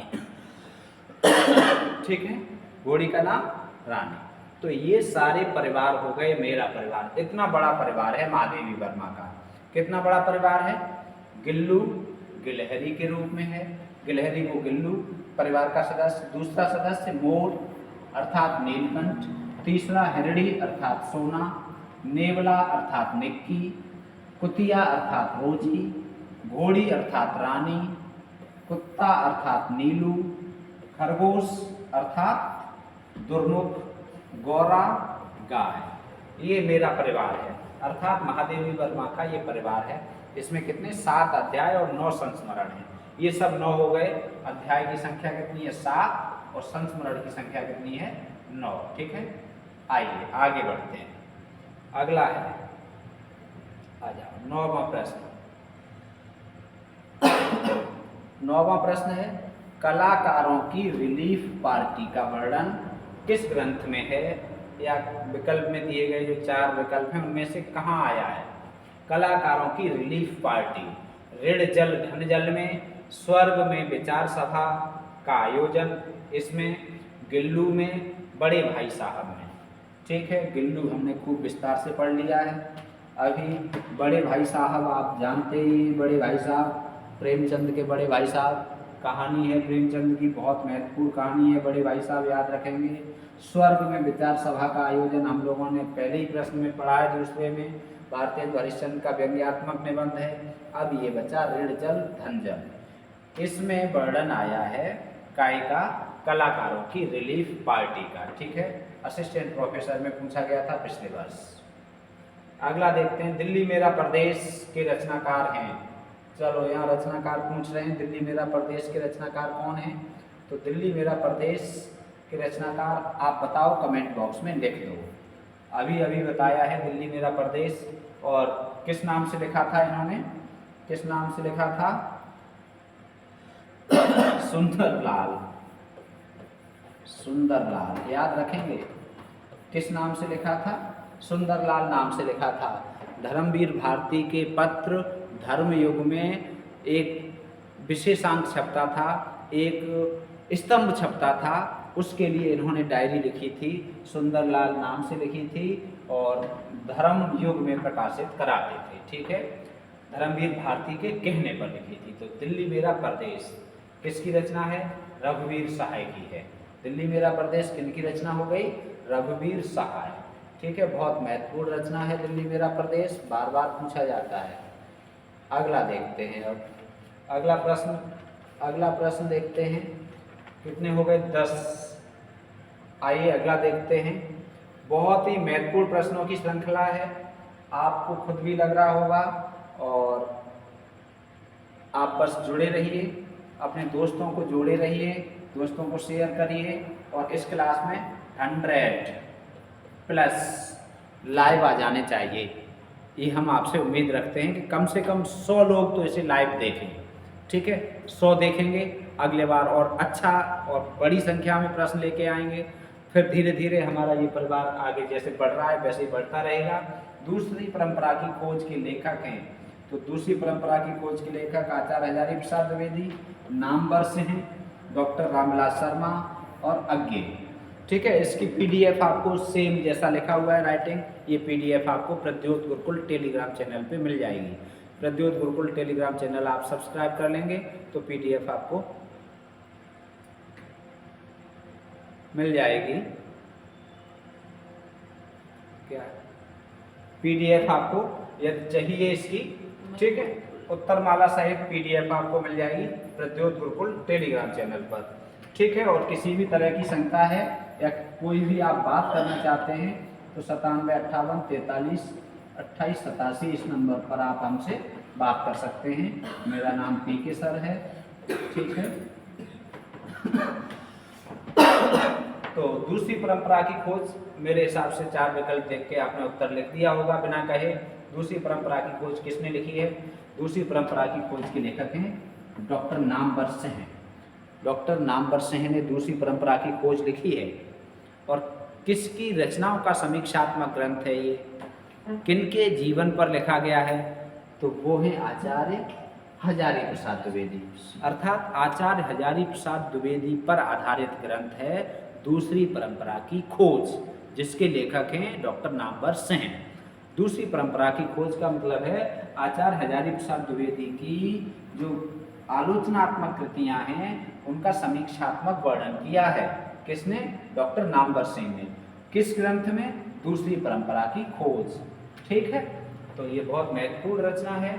ठीक है, घोड़ी का नाम रानी। तो ये सारे परिवार हो गए मेरा परिवार। इतना बड़ा परिवार है महादेवी वर्मा का। कितना बड़ा परिवार है? गिल्लू गिलहरी के रूप में है, गिलहरी को गिल्लू परिवार का सदस्य। दूसरा सदस्य मोर अर्थात नीलकंठ। तीसरा हिरड़ी अर्थात सोना। नेवला अर्थात निक्की। कुतिया अर्थात रोजी। घोड़ी अर्थात रानी। कुत्ता अर्थात नीलू। खरगोश अर्थात दुर्मुख। गौरा गाय। ये मेरा परिवार है, अर्थात महादेवी वर्मा का ये परिवार है। इसमें कितने? 7 अध्याय और 9 संस्मरण हैं। ये सब 9 हो गए। अध्याय की संख्या कितनी है? 7 और संस्मरण की संख्या कितनी है? 9। ठीक है, आइए आगे बढ़ते हैं। अगला है, आ जाओ, 9वां प्रश्न। 9वां प्रश्न है, कलाकारों की रिलीफ पार्टी का वर्णन किस ग्रंथ में है? या विकल्प में दिए गए जो 4 विकल्प हैं उनमें से कहाँ आया है? कलाकारों की रिलीफ पार्टी, ऋण जल धन जल में, स्वर्ग में विचार सभा का आयोजन, इसमें गिल्लू में, बड़े भाई साहब में। ठीक है, गिल्लू हमने खूब विस्तार से पढ़ लिया है। अभी बड़े भाई साहब आप जानते ही, बड़े भाई साहब प्रेमचंद के बड़े भाई साहब कहानी है, प्रेमचंद की बहुत महत्वपूर्ण कहानी है, बड़े भाई साहब याद रखेंगे। स्वर्ग में विचार सभा का आयोजन हम लोगों ने पहले ही प्रश्न में पढ़ा है, दूसरे में भारतेंदु हरिश्चंद्र का व्यंग्यात्मक निबंध है। अब ये बचा ऋण जल धन जल। इसमें वर्णन आया है काय का? कलाकारों की रिलीफ पार्टी का। ठीक है, असिस्टेंट प्रोफेसर में पूछा गया था पिछले वर्ष। अगला देखते हैं, दिल्ली मेरा प्रदेश के रचनाकार हैं। चलो यहाँ रचनाकार पूछ रहे हैं, दिल्ली मेरा प्रदेश के रचनाकार कौन है? तो दिल्ली मेरा प्रदेश के रचनाकार आप बताओ, कमेंट बॉक्स में लिख दो। अभी अभी बताया है दिल्ली मेरा प्रदेश, और किस नाम से लिखा था इन्होंने? किस नाम से लिखा था? सुंदरलाल। सुंदरलाल याद रखेंगे, किस नाम से लिखा था? सुंदरलाल नाम से लिखा था। धर्मवीर भारती के पत्र धर्मयुग में एक विशेषांक छपता था, एक स्तंभ छपता था, उसके लिए इन्होंने डायरी लिखी थी, सुंदरलाल नाम से लिखी थी और धर्म युग में प्रकाशित कराते थे। ठीक है, धर्मवीर भारती के कहने पर लिखी थी। तो दिल्ली मेरा प्रदेश किसकी रचना है? रघुवीर सहाय की है। दिल्ली मेरा प्रदेश किनकी रचना हो गई? रघुवीर सहाय। ठीक है, बहुत महत्वपूर्ण रचना है दिल्ली मेरा प्रदेश, बार बार पूछा जाता है। अगला देखते हैं। अब अगला प्रश्न देखते हैं, कितने हो गए? 10। आइए अगला देखते हैं। बहुत ही महत्वपूर्ण प्रश्नों की श्रृंखला है, आपको खुद भी लग रहा होगा, और आप बस जुड़े रहिए, अपने दोस्तों को जोड़े रहिए, दोस्तों को शेयर करिए, और इस क्लास में 100+ लाइव आ जाने चाहिए। ये हम आपसे उम्मीद रखते हैं कि कम से कम 100 लोग तो इसे लाइव देखें। ठीक है, 100 देखेंगे, अगले बार और अच्छा और बड़ी संख्या में प्रश्न लेके आएंगे। फिर धीरे धीरे हमारा ये परिवार आगे जैसे बढ़ रहा है वैसे ही बढ़ता रहेगा। दूसरी परंपरा की खोज के लेखक हैं, तो दूसरी परंपरा की खोज के लेखक आचार्य हजारी प्रसाद द्विवेदी, नामवर से हैं डॉक्टर रामविलास शर्मा और अज्ञे। ठीक है, इसकी PDF आपको सेम जैसा लिखा हुआ है राइटिंग, ये PDF आपको प्रद्योत गुरुकुल टेलीग्राम चैनल पे मिल जाएगी। प्रद्योत गुरुकुल टेलीग्राम चैनल आप सब्सक्राइब कर लेंगे तो PDF आपको मिल जाएगी। क्या PDF आपको यदि चाहिए इसकी, ठीक है, उत्तरमाला सहित PDF आपको मिल जाएगी प्रद्योत गुरुकुल टेलीग्राम चैनल पर। ठीक है, और किसी भी तरह की शंका है या कोई भी आप बात करना चाहते हैं तो 9758432887 इस नंबर पर आप हमसे बात कर सकते हैं। मेरा नाम PK सर है ठीक है। तो दूसरी परंपरा की खोज, मेरे हिसाब से 4 विकल्प देख के आपने उत्तर लिख दिया होगा बिना कहे। दूसरी परंपरा की खोज किसने लिखी है? दूसरी परंपरा की खोज के लेखक हैं डॉक्टर नामवर सिंह। डॉक्टर नामवर सिंह ने दूसरी परंपरा की खोज लिखी है। और किसकी रचनाओं का समीक्षात्मक ग्रंथ है ये? किनके जीवन पर लिखा गया है? तो वो है आचार्य हजारी प्रसाद द्विवेदी। अर्थात आचार्य हजारी प्रसाद द्विवेदी पर आधारित ग्रंथ है दूसरी परंपरा की खोज, जिसके लेखक हैं डॉक्टर नामवर सिंह। दूसरी परंपरा की खोज का मतलब है आचार्य हजारी प्रसाद द्विवेदी की जो आलोचनात्मक कृतियां हैं उनका समीक्षात्मक वर्णन किया है। किसने? डॉक्टर नामवर सिंह ने। किस ग्रंथ में? दूसरी परंपरा की खोज। ठीक है, तो ये बहुत महत्वपूर्ण रचना है,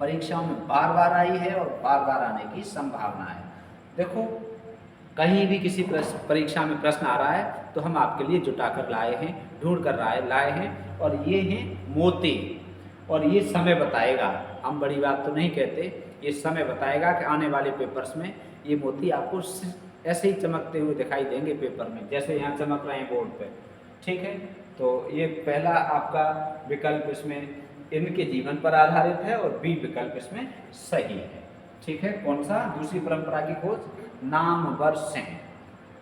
परीक्षाओं में बार बार आई है और बार बार आने की संभावना है। देखो, कहीं भी किसी परीक्षा में प्रश्न आ रहा है तो हम आपके लिए जुटा कर लाए हैं, ढूंढ कर लाए हैं, और ये हैं मोती। और ये समय बताएगा, हम बड़ी बात तो नहीं कहते, ये समय बताएगा कि आने वाले पेपर्स में ये मोती आपको ऐसे ही चमकते हुए दिखाई देंगे पेपर में, जैसे यहाँ चमक रहे हैं बोर्ड पे। ठीक है, तो ये पहला आपका विकल्प इसमें इनके जीवन पर आधारित है और बी विकल्प इसमें सही है। ठीक है, कौन सा? दूसरी परंपरा की खोज नामवर सिंह।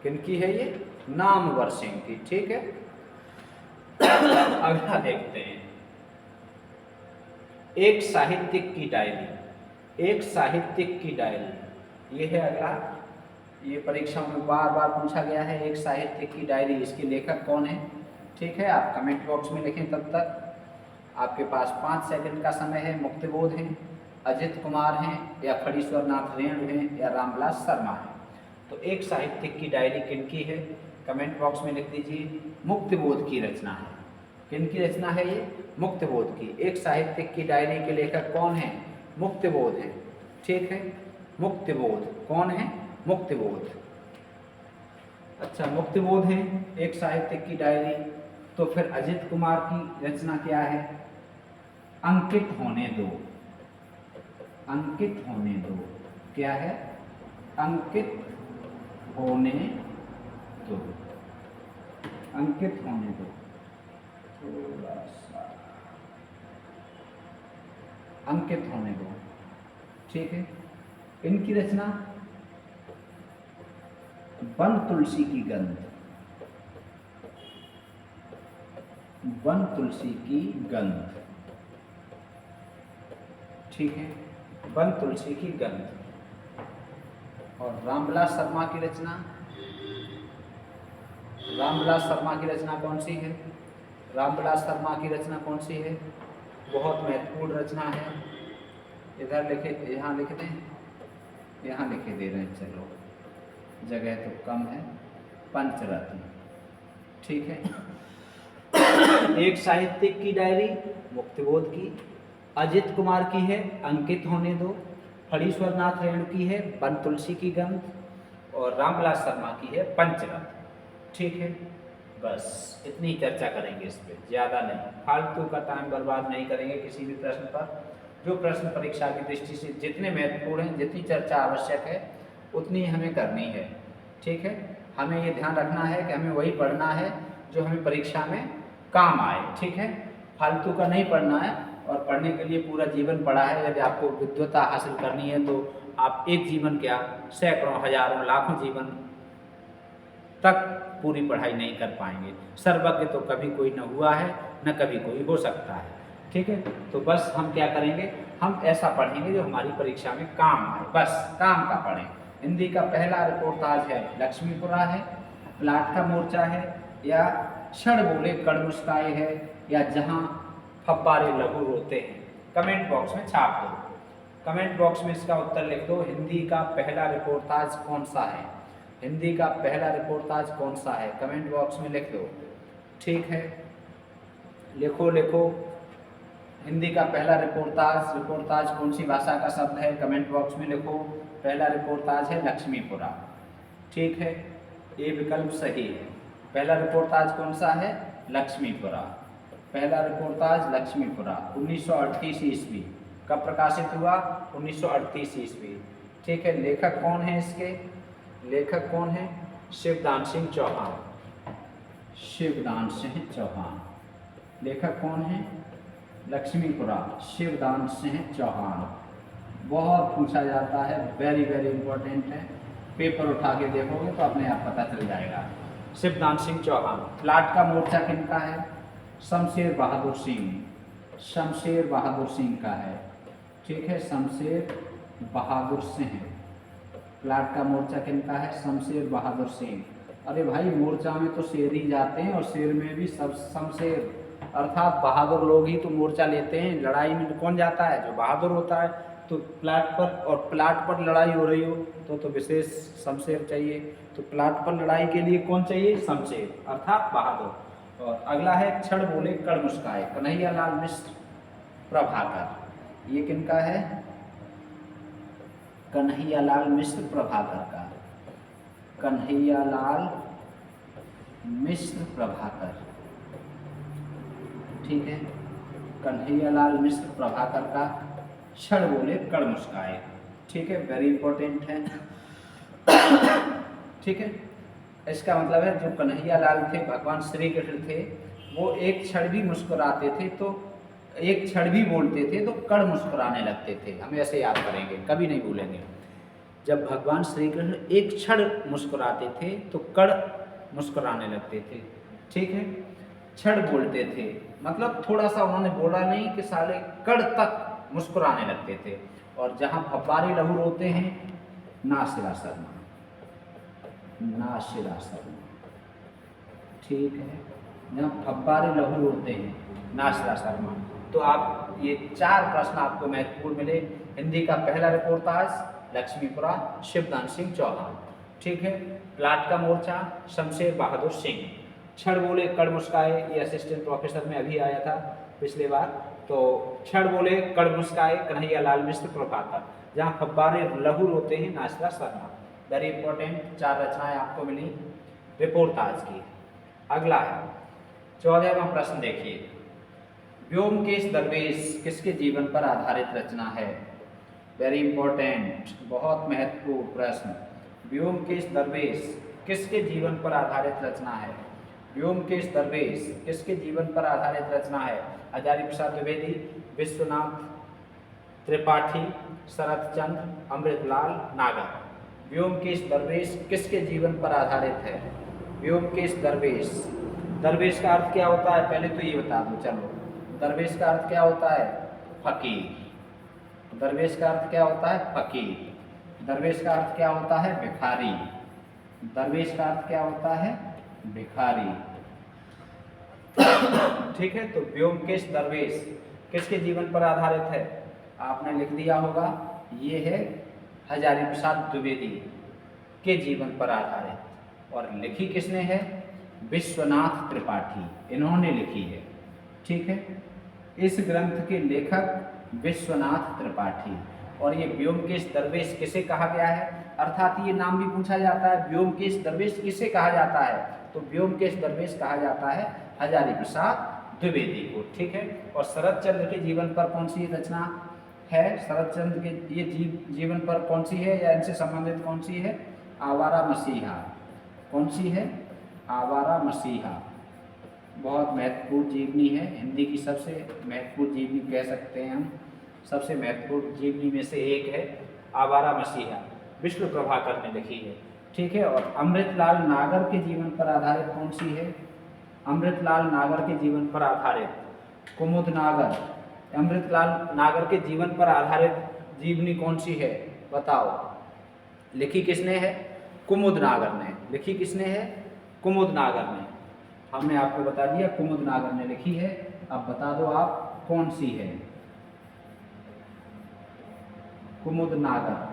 किनकी है ये? नामवर सिंह की। ठीक है, अगला देखते हैं, एक साहित्यिक की डायरी। एक साहित्यिक की डायरी, ये है अगला। ये परीक्षाओं में बार बार पूछा गया है, एक साहित्यिक की डायरी, इसके लेखक कौन है? ठीक है, आप कमेंट बॉक्स में लिखें। तब तक आपके पास 5 सेकंड का समय है। मुक्तिबोध हैं, अजित कुमार हैं, या फणीश्वर नाथ रेणु हैं, या रामविलास शर्मा हैं। तो एक साहित्यिक की डायरी किनकी है? कमेंट बॉक्स में लिख दीजिए। मुक्तिबोध की रचना है। किनकी रचना है ये? मुक्तिबोध की। एक साहित्यिक की डायरी के लेखक कौन है? मुक्तिबोध है। ठीक है, मुक्तिबोध कौन है? मुक्तिबोध। अच्छा, मुक्तिबोध है एक साहित्यिक की डायरी। तो फिर अजित कुमार की रचना क्या है? अंकित होने दो। अंकित होने दो क्या है? अंकित होने दो। अंकित होने दो, थोड़ा सा अंकित होने दो। ठीक है, इनकी रचना वन तुलसी की गंध। वन तुलसी की गंध। ठीक है, वन तुलसी की गंध। और रामविलास शर्मा की रचना, रामविलास शर्मा की रचना कौन सी है? रामविलास शर्मा की रचना कौन सी है? बहुत महत्वपूर्ण रचना है। इधर लिखे, यहाँ लिख दें, यहाँ लिखे दे रहे हैं, चलो जगह तो कम है। पंचरत्न। ठीक है, एक साहित्यिक की डायरी मुक्तिबोध की, अजित कुमार की है अंकित होने दो, फणीश्वर नाथ रेणु की है वन तुलसी की गंध, और रामविलास शर्मा की है पंचरत्न। ठीक है, बस इतनी चर्चा करेंगे इस पर, ज़्यादा नहीं, फालतू का टाइम बर्बाद नहीं करेंगे किसी भी प्रश्न पर। जो प्रश्न परीक्षा की दृष्टि से जितने महत्वपूर्ण हैं, जितनी चर्चा आवश्यक है, उतनी हमें करनी है। ठीक है, हमें ये ध्यान रखना है कि हमें वही पढ़ना है जो हमें परीक्षा में काम आए। ठीक है, फालतू का नहीं पढ़ना है, और पढ़ने के लिए पूरा जीवन पढ़ा है। यदि आपको विद्वता हासिल करनी है तो आप एक जीवन क्या, सैकड़ों, हजारों, लाखों जीवन तक पूरी पढ़ाई नहीं कर पाएंगे। सर्वज्ञ तो कभी कोई न हुआ है, न कभी कोई हो सकता है। ठीक है, तो बस हम क्या करेंगे, हम ऐसा पढ़ेंगे जो हमारी परीक्षा में काम आए, बस काम का पढ़ें। हिंदी का पहला रिपोर्टाज है लक्ष्मीपुरा है, प्लाट का मोर्चा है, या क्षण बोले कण मुस्काए है, या जहाँ फब्बारे लहू रोते हैं। कमेंट बॉक्स में छाप दो, कमेंट बॉक्स में इसका उत्तर लिख दो। हिंदी का पहला रिपोर्टाज कौन सा है? हिंदी का पहला रिपोर्टाज कौन सा है? कमेंट बॉक्स में लिख दो। ठीक है, लिखो लिखो, हिंदी का पहला रिपोर्टाज, रिपोर्टाज कौन सी भाषा का शब्द है? कमेंट बॉक्स में लिखो। पहला रिपोर्टाज है लक्ष्मीपुरा। ठीक है, ये विकल्प सही है। पहला रिपोर्टाज कौन सा है? लक्ष्मीपुरा। पहला रिपोर्टाज लक्ष्मीपुरा 1938 ईस्वी। कब प्रकाशित हुआ? 1938 ईस्वी। ठीक है, लेखक कौन है इसके? लेखक कौन है? शिवदान सिंह चौहान। शिवदान सिंह चौहान। लेखक कौन है? लक्ष्मीपुरा, शिवदान सिंह चौहान। बहुत पूछा जाता है, वेरी वेरी इंपॉर्टेंट है। पेपर उठा के देखोगे तो अपने आप पता चल जाएगा। शिवदान सिंह चौहान। प्लाट का मोर्चा किनका है? शमशेर बहादुर सिंह। शमशेर बहादुर सिंह का है, ठीक है, शमशेर बहादुर सिंह। प्लाट का मोर्चा किनका है? शमशेर बहादुर सिंह। अरे भाई, मोर्चा में तो शेर ही जाते हैं और शेर में भी सब शमशेर अर्थात बहादुर लोग ही तो मोर्चा लेते हैं। लड़ाई में कौन जाता है? जो बहादुर होता है। तो प्लाट पर, और प्लाट पर लड़ाई हो रही हो तो विशेष शमशेर चाहिए। तो प्लाट पर लड़ाई के लिए कौन चाहिए? शमशेर अर्थात बहादुर। और अगला है क्षण बोले कड़ मुस्काए, कन्हैयालाल मिश्र प्रभाकर। ये किनका है? कन्हैयालाल मिश्र प्रभाकर का। कन्हैयालाल मिश्र प्रभाकर, ठीक है, कन्हैयालाल मिश्र प्रभाकर का क्षण बोले कड़ मुस्काए, ठीक है, वेरी इंपॉर्टेंट है। ठीक है, इसका मतलब है जो कन्हैयालाल थे, भगवान श्री कृष्ण थे, वो एक क्षण भी मुस्कुराते थे तो एक क्षण भी बोलते थे तो कड़ मुस्कुराने लगते थे। हम ऐसे याद करेंगे, कभी नहीं भूलेंगे। जब भगवान श्री कृष्ण एक क्षण मुस्कुराते थे तो कड़ मुस्कुराने लगते थे, ठीक है। क्षण बोलते थे मतलब थोड़ा सा उन्होंने बोला नहीं कि साले कड़ तक मुस्कुराने लगते थे। और जहाँ फब्बारे लहू रोते हैं, नासिरा शर्मा, नासिरा शर्मा, ठीक है, जहाँ फब्बारे लहू रोते हैं, नासिरा शर्मा। तो आप ये 4 प्रश्न आपको महत्वपूर्ण मिले। हिंदी का पहला रिपोर्टाज लक्ष्मीपुरा, शिवदान सिंह चौहान, ठीक है। प्लाट का मोर्चा, शमशेर बहादुर सिंह। क्षण बोले कड़ मुस्काए, ये असिस्टेंट प्रोफेसर में अभी आया था पिछले बार। तो क्षण बोले कड़ मुस्काए, कन्हैयालाल मिश्र प्रभाकर। जहाँ फब्बारे लहू रोते हैं, नासिरा शर्मा। वेरी इंपॉर्टेंट 4 रचनाएं आपको मिली रिपोर्टाज की। अगला है 14वां प्रश्न, देखिए। व्योमकेश दरवेश किसके जीवन पर आधारित रचना है? वेरी इंपॉर्टेंट, बहुत महत्वपूर्ण प्रश्न। व्योमकेश दरवेश किसके जीवन पर आधारित रचना है? व्योमकेश दरवेश किसके जीवन पर आधारित रचना है? हजारी प्रसाद द्विवेदी, विश्वनाथ त्रिपाठी, शरत चंद्र, अमृतलाल नागर। व्योमकेश दरवेश किसके जीवन पर आधारित है? व्योमकेश दरवेश। दरवेश का अर्थ क्या होता है पहले तो ये बता दो। चलो, दरवेश का अर्थ क्या होता है? फकीर। दरवेश का अर्थ क्या होता है? फकीर। दरवेश का अर्थ क्या होता है? भिखारी। दरवेश का अर्थ क्या होता है? भिखारी। ठीक है, तो व्योमकेश दरवेश किसके जीवन पर आधारित है? आपने लिख दिया होगा, ये है हजारी प्रसाद द्विवेदी के जीवन पर आधारित। और लिखी किसने है? विश्वनाथ त्रिपाठी, इन्होंने लिखी है, ठीक है। इस ग्रंथ के लेखक विश्वनाथ त्रिपाठी। और ये व्योमकेश दरवेश किसे कहा गया है? अर्थात ये नाम भी पूछा जाता है, व्योमकेश दरवेश किसे कहा जाता है? तो व्योमकेश दरवेश कहा जाता है हजारी प्रसाद द्विवेदी को, ठीक है। और शरत चंद्र के जीवन पर कौन सी रचना है? शरत चंद्र के ये जीवन पर कौन सी है या इनसे संबंधित कौन सी है? आवारा मसीहा। कौन सी है? आवारा मसीहा। बहुत महत्वपूर्ण जीवनी है, हिंदी की सबसे महत्वपूर्ण जीवनी कह सकते हैं हम। सबसे महत्वपूर्ण जीवनी में से एक है आवारा मसीहा, विष्णु प्रभाकर ने लिखी है, ठीक है। और अमृतलाल नागर के जीवन पर आधारित कौन सी है? अमृतलाल नागर के जीवन पर आधारित कुमुद नागर। अमृतलाल नागर के जीवन पर आधारित जीवनी कौन सी है? बताओ। लिखी किसने है? कुमुद नागर ने। लिखी किसने है? कुमुद नागर ने। हमने आपको बता दिया कुमुद नागर ने लिखी है। अब बता दो आप कौन सी है? कुमुद नागर।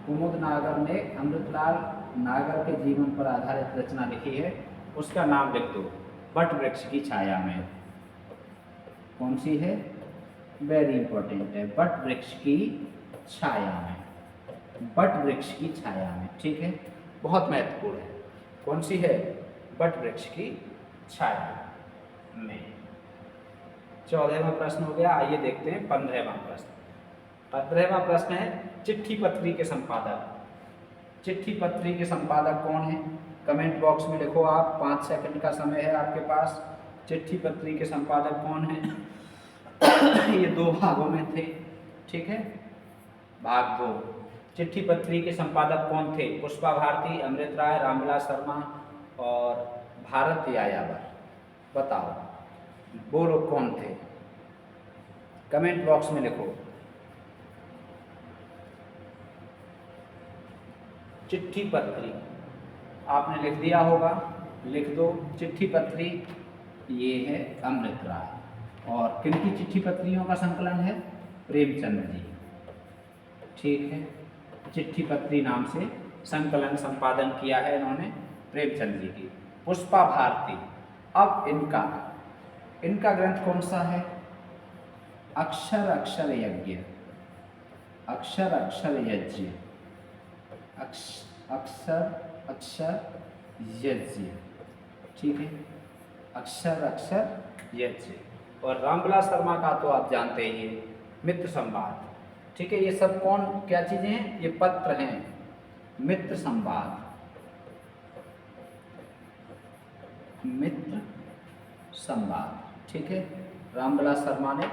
कुमुद नागर ने अमृतलाल नागर के जीवन पर आधारित रचना लिखी है, उसका नाम लिख दो। बट वृक्ष की छाया में। कौन सी है? वेरी इंपॉर्टेंट है, बट वृक्ष की छाया में। बट वृक्ष की छाया में, ठीक है, बहुत महत्वपूर्ण है। कौन सी है? बट वृक्ष की छाया में। 14वां प्रश्न हो गया। आइए देखते हैं 15वां प्रश्न। 15वां प्रश्न है चिट्ठी पत्री के संपादक। चिट्ठी पत्री के संपादक कौन है? कमेंट बॉक्स में लिखो आप, 5 सेकंड का समय है आपके पास। चिट्ठी पत्री के संपादक कौन है? ये 2 भागों में थे, ठीक है, भाग 2। चिट्ठी पत्री के संपादक कौन थे? पुष्पा भारती, अमृत राय, रामविलास शर्मा और भारत यायावर। बताओ वो लोग कौन थे? कमेंट बॉक्स में लिखो। चिट्ठी पत्री आपने लिख दिया होगा, लिख दो। चिट्ठी पत्री ये है अमृत राय। और किनकी चिट्ठी पत्रियों का संकलन है? प्रेमचंद जी, ठीक है। चिट्ठी पत्री नाम से संकलन संपादन किया है इन्होंने प्रेमचंद जी की। पुष्पा भारती, अब इनका ग्रंथ कौन सा है? अक्षर अक्षर यज्ञ, अक्षर अक्षर यज्ञ, अक्षर अक्षर यज्ञ, ठीक है, अक्षर अक्षर यज्ञ। और रामविलास शर्मा का तो आप जानते ही हैं, मित्र संवाद, ठीक है। ये सब कौन क्या चीजें हैं? ये पत्र हैं, मित्र संवाद, मित्र संवाद, ठीक है। रामविलास शर्मा ने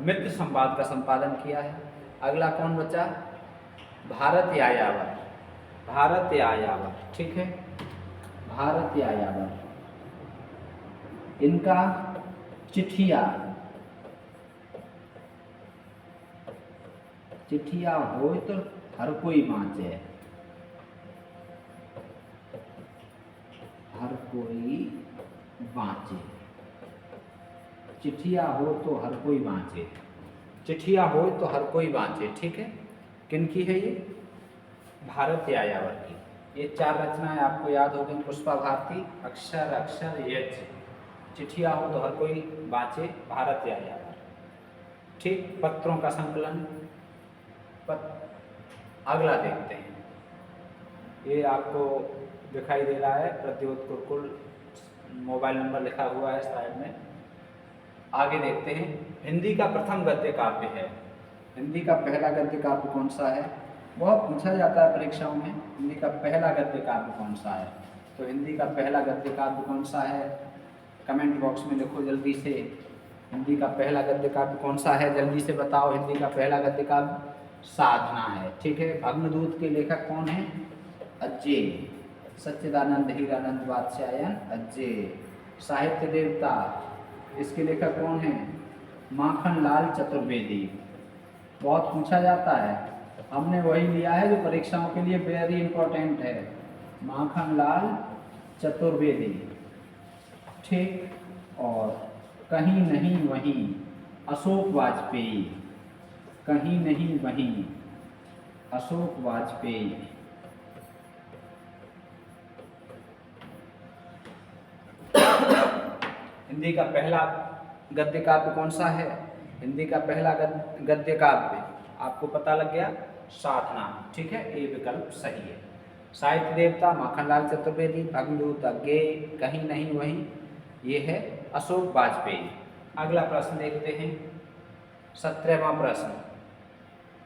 मित्र संवाद का संपादन किया है। अगला कौन बचा? भारत यायावर, भारत यायावर, ठीक है, भारत यायावर। इनका चिट्ठिया, चिट्ठिया हो तो हर कोई बाँचे, हर कोई बाँचे, चिट्ठिया हो तो हर कोई बाँचे, चिट्ठिया हो तो हर कोई बाँचे, ठीक है। किनकी है ये? भारत यायावर की। ये 4 रचनाएं आपको याद हो गई। पुष्पा भारती, अक्षर अक्षर यज्ञ, चिट्ठिया हो तो हर कोई बाँचे, भारत यायावर, ठीक। पत्रों का संकलन, अगला देखते हैं। ये आपको दिखाई दे रहा है प्रद्योत गुरुकुल, मोबाइल नंबर लिखा हुआ है साइड में। आगे देखते हैं। हिंदी का प्रथम गद्य काव्य है। हिंदी का पहला गद्य काव्य कौन सा है? बहुत पूछा जाता है परीक्षाओं में, हिंदी का पहला गद्य काव्य कौन सा है? तो हिंदी का पहला गद्य काव्य कौन सा है? कमेंट बॉक्स में लिखो जल्दी से। हिंदी का पहला गद्य काव्य कौन सा है? जल्दी से बताओ। हिंदी का पहला गद्य काव्य साधना है, ठीक है। भग्नदूत के लेखक कौन है? अज्जेय, सच्चिदानंद हीरानंद वात्स्यायन अज्जेय। साहित्य देवता, इसके लेखक कौन है? माखनलाल चतुर्वेदी। बहुत पूछा जाता है, हमने वही लिया है जो परीक्षाओं के लिए वेरी इंपॉर्टेंट है, माखनलाल चतुर्वेदी, ठीक। और कहीं नहीं वहीं, अशोक वाजपेयी, कहीं नहीं वहीं, अशोक वाजपेयी। हिंदी का पहला गद्य काव्य कौन सा है? हिंदी का पहला गद्य काव्य आपको पता लग गया, साधना, ठीक है, ये विकल्प सही है। साहित्य देवता माखनलाल चतुर्वेदी, भग्नदूत अज्ञेय, कहीं नहीं वहीं, ये है अशोक वाजपेयी। अगला प्रश्न देखते हैं, 17वां प्रश्न।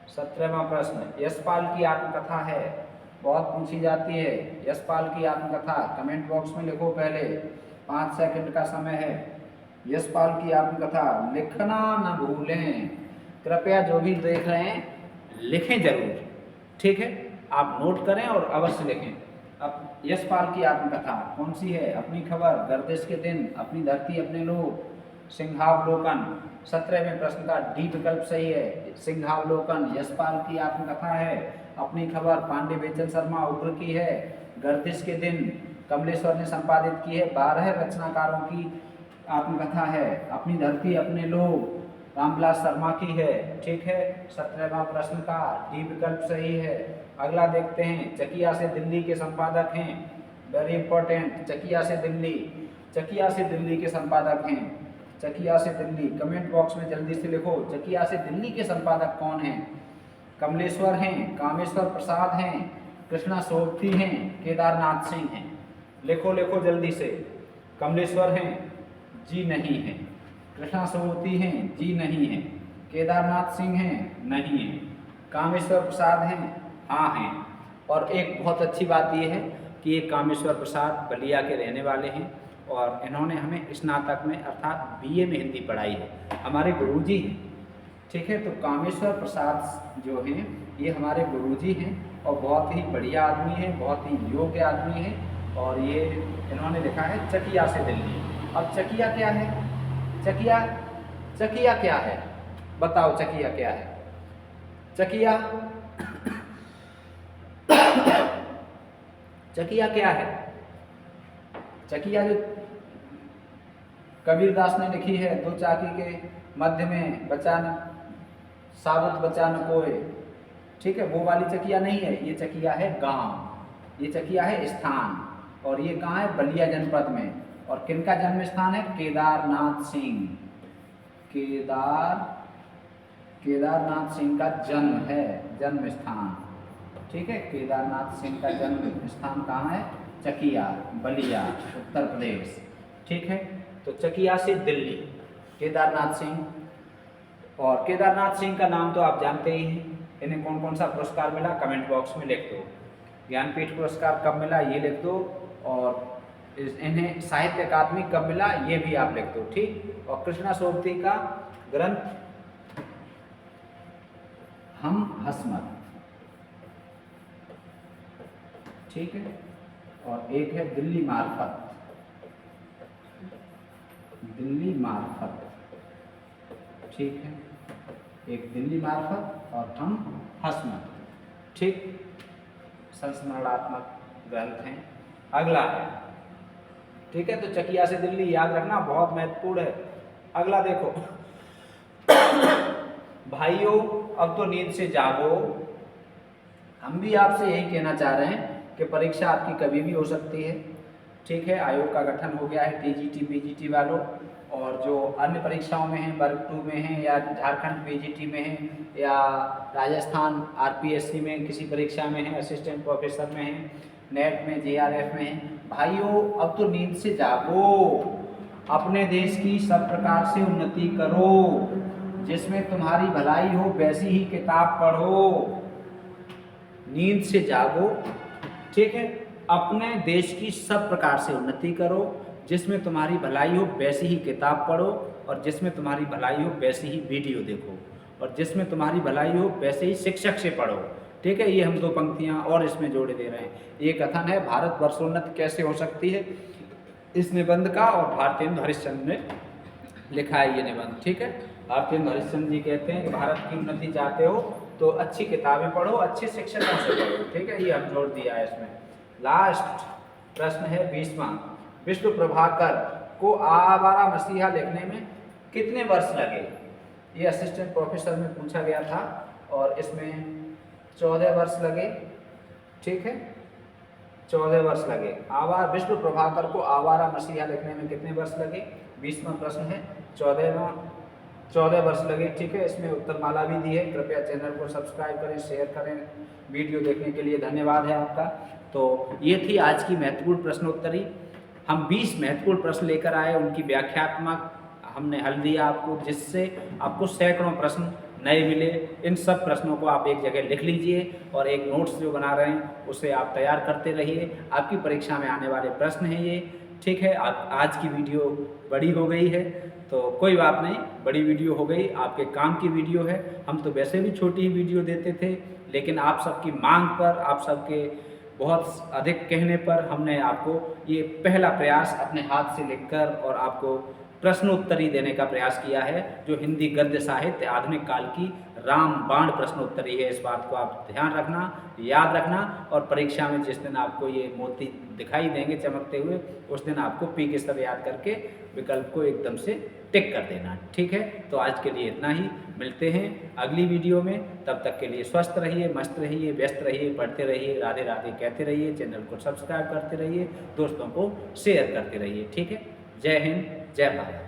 17वां प्रश्न, यशपाल की आत्मकथा है, बहुत पूछी जाती है। यशपाल की आत्मकथा कमेंट बॉक्स में लिखो पहले, 5 सेकंड का समय है। यशपाल की आत्मकथा लिखना न भूलें, कृपया जो भी देख रहे हैं लिखें जरूर, ठीक है। आप नोट करें और अवश्य लिखें। अब यशपाल की आत्मकथा कौन सी है? अपनी खबर, गर्दिश के दिन, अपनी धरती अपने लोग, सिंहावलोकन। 17वें प्रश्न का डी विकल्प सही है, सिंहावलोकन यशपाल की आत्मकथा है। अपनी खबर पांडे बेचन शर्मा उग्र की है। गर्दिश के दिन कमलेश्वर ने संपादित की है। 12 रचनाकारों की आत्मकथा है। अपनी धरती अपने लोग रामविलास शर्मा की है, ठीक है। 17वां प्रश्न का डी विकल्प सही है। अगला देखते हैं, चकिया से दिल्ली के संपादक हैं, वेरी इंपॉर्टेंट, चकिया से दिल्ली, चकिया से दिल्ली के संपादक हैं। चकिया से दिल्ली, कमेंट बॉक्स में जल्दी से लिखो, चकिया से दिल्ली के संपादक कौन हैं? कमलेश्वर हैं, कामेश्वर प्रसाद हैं, कृष्णा सोबती हैं, केदारनाथ सिंह हैं। लिखो लिखो जल्दी से। कमलेश्वर हैं, जी नहीं है। कृष्णा सोबती हैं, जी नहीं है। केदारनाथ सिंह हैं? नहीं है। कामेश्वर प्रसाद हैं? हाँ हैं। और एक बहुत अच्छी बात यह है कि ये कामेश्वर प्रसाद बलिया के रहने वाले हैं और इन्होंने हमें स्नातक में अर्थात बीए में हिंदी पढ़ाई है, हमारे गुरुजी हैं। ठीक है, तो कामेश्वर प्रसाद जो हैं ये हमारे गुरुजी हैं और बहुत ही बढ़िया आदमी हैं, बहुत ही योग्य आदमी हैं। और ये इन्होंने लिखा है चकिया से दिल्ली। अब चकिया क्या है? चकिया क्या है? बताओ चकिया क्या है? चकिया चकिया क्या है? चकिया जो कबीरदास ने लिखी है, दो चाकी के मध्य में बचान साबुत बचा न कोय, ठीक है, वो वाली चकिया नहीं है। ये चकिया है गांव, ये चकिया है स्थान, और ये कहाँ है? बलिया जनपद में। और किनका जन्म स्थान है? केदारनाथ सिंह। केदारनाथ सिंह का जन्म है, जन्म स्थान। ठीक है, केदारनाथ सिंह का जन्म स्थान कहाँ है? चकिया, बलिया, उत्तर प्रदेश। ठीक है, तो चकिया से दिल्ली केदारनाथ सिंह। और केदारनाथ सिंह का नाम तो आप जानते ही हैं। इन्हें कौन कौन सा पुरस्कार मिला? कमेंट बॉक्स में लिख दो। ज्ञानपीठ पुरस्कार कब मिला ये लिख दो, और इन्हें साहित्य अकादमी कब मिला ये भी आप लिख दो। ठीक, और कृष्णा सोबती का ग्रंथ हम हसमत, ठीक है, और एक है दिल्ली मार्फत, ठीक है, एक दिल्ली मार्फत और हम हसमत। ठीक, संस्मरणात्मक ग्रंथ हैं। अगला है, ठीक है, तो चकिया से दिल्ली याद रखना, बहुत महत्वपूर्ण है। अगला देखो भाइयों, अब तो नींद से जागो। हम भी आपसे यही कहना चाह रहे हैं कि परीक्षा आपकी कभी भी हो सकती है। ठीक है, आयोग का गठन हो गया है टीजीटी पीजीटी वालों, और जो अन्य परीक्षाओं में हैं, वर्ग 2 में हैं, या झारखंड पीजीटी में हैं, या राजस्थान आरपीएससी में किसी परीक्षा में हैं, असिस्टेंट प्रोफेसर में हैं, नेट में, जेआरएफ में हैं। भाइयों, अब तो नींद से जागो, अपने देश की सब प्रकार से उन्नति करो, जिसमें तुम्हारी भलाई हो वैसी ही किताब पढ़ो। नींद से जागो, ठीक है, अपने देश की सब प्रकार से उन्नति करो, जिसमें तुम्हारी भलाई हो वैसी ही किताब पढ़ो, और जिसमें तुम्हारी भलाई हो वैसी ही वीडियो देखो, और जिसमें तुम्हारी भलाई हो वैसे ही शिक्षक से पढ़ो। ठीक है, ये हम दो पंक्तियां और इसमें जोड़े दे रहे हैं। ये कथन है भारत वर्षोन्नत कैसे हो सकती है, इस निबंध का, और भारतेंदु हरिश्चंद्र ने लिखा है ये निबंध। ठीक है, भारतेंदु हरिश्चंद्र जी कहते हैं कि भारत की उन्नति चाहते हो तो अच्छी किताबें पढ़ो, अच्छे शिक्षकों से पढ़ो। ठीक है, ये हम जोड़ दिया है इसमें। लास्ट प्रश्न है 20वां, विष्णु प्रभाकर को आवारा मसीहा लिखने में कितने वर्ष लगे? ये असिस्टेंट प्रोफेसर में पूछा गया था, और इसमें 14 वर्ष लगे। ठीक है, 14 वर्ष लगे। विष्णु प्रभाकर को आवारा मसीहा लिखने में कितने वर्ष लगे? 20वां प्रश्न है, 14 वर्ष लगे। ठीक है, इसमें उत्तरमाला भी दी है। कृपया चैनल को सब्सक्राइब करें, शेयर करें। वीडियो देखने के लिए धन्यवाद है आपका। तो ये थी आज की महत्वपूर्ण प्रश्नोत्तरी। हम 20 महत्वपूर्ण प्रश्न लेकर आए, उनकी व्याख्यात्मक हमने हल दिया आपको, जिससे आपको सैकड़ों प्रश्न नए मिले। इन सब प्रश्नों को आप एक जगह लिख लीजिए, और एक नोट्स जो बना रहे हैं उसे आप तैयार करते रहिए। आपकी परीक्षा में आने वाले प्रश्न हैं ये। ठीक है, आज की वीडियो बड़ी हो गई है तो कोई बात नहीं, बड़ी वीडियो हो गई, आपके काम की वीडियो है। हम तो वैसे भी छोटी ही वीडियो देते थे, लेकिन आप सबकी मांग पर, आप सबके बहुत अधिक कहने पर हमने आपको ये पहला प्रयास अपने हाथ से लिखकर और आपको प्रश्नोत्तरी देने का प्रयास किया है, जो हिंदी गद्य साहित्य आधुनिक काल की रामबाण प्रश्नोत्तरी है। इस बात को आप ध्यान रखना, याद रखना, और परीक्षा में जिस दिन आपको ये मोती दिखाई देंगे चमकते हुए, उस दिन आपको पी के सब याद करके विकल्प को एकदम से टिक कर देना। ठीक है, तो आज के लिए इतना ही। मिलते हैं अगली वीडियो में, तब तक के लिए स्वस्थ रहिए, मस्त रहिए, व्यस्त रहिए, पढ़ते रहिए, राधे राधे कहते रहिए, चैनल को सब्सक्राइब करते रहिए, दोस्तों को शेयर करते रहिए। ठीक है, जय हिंद, जय भारत।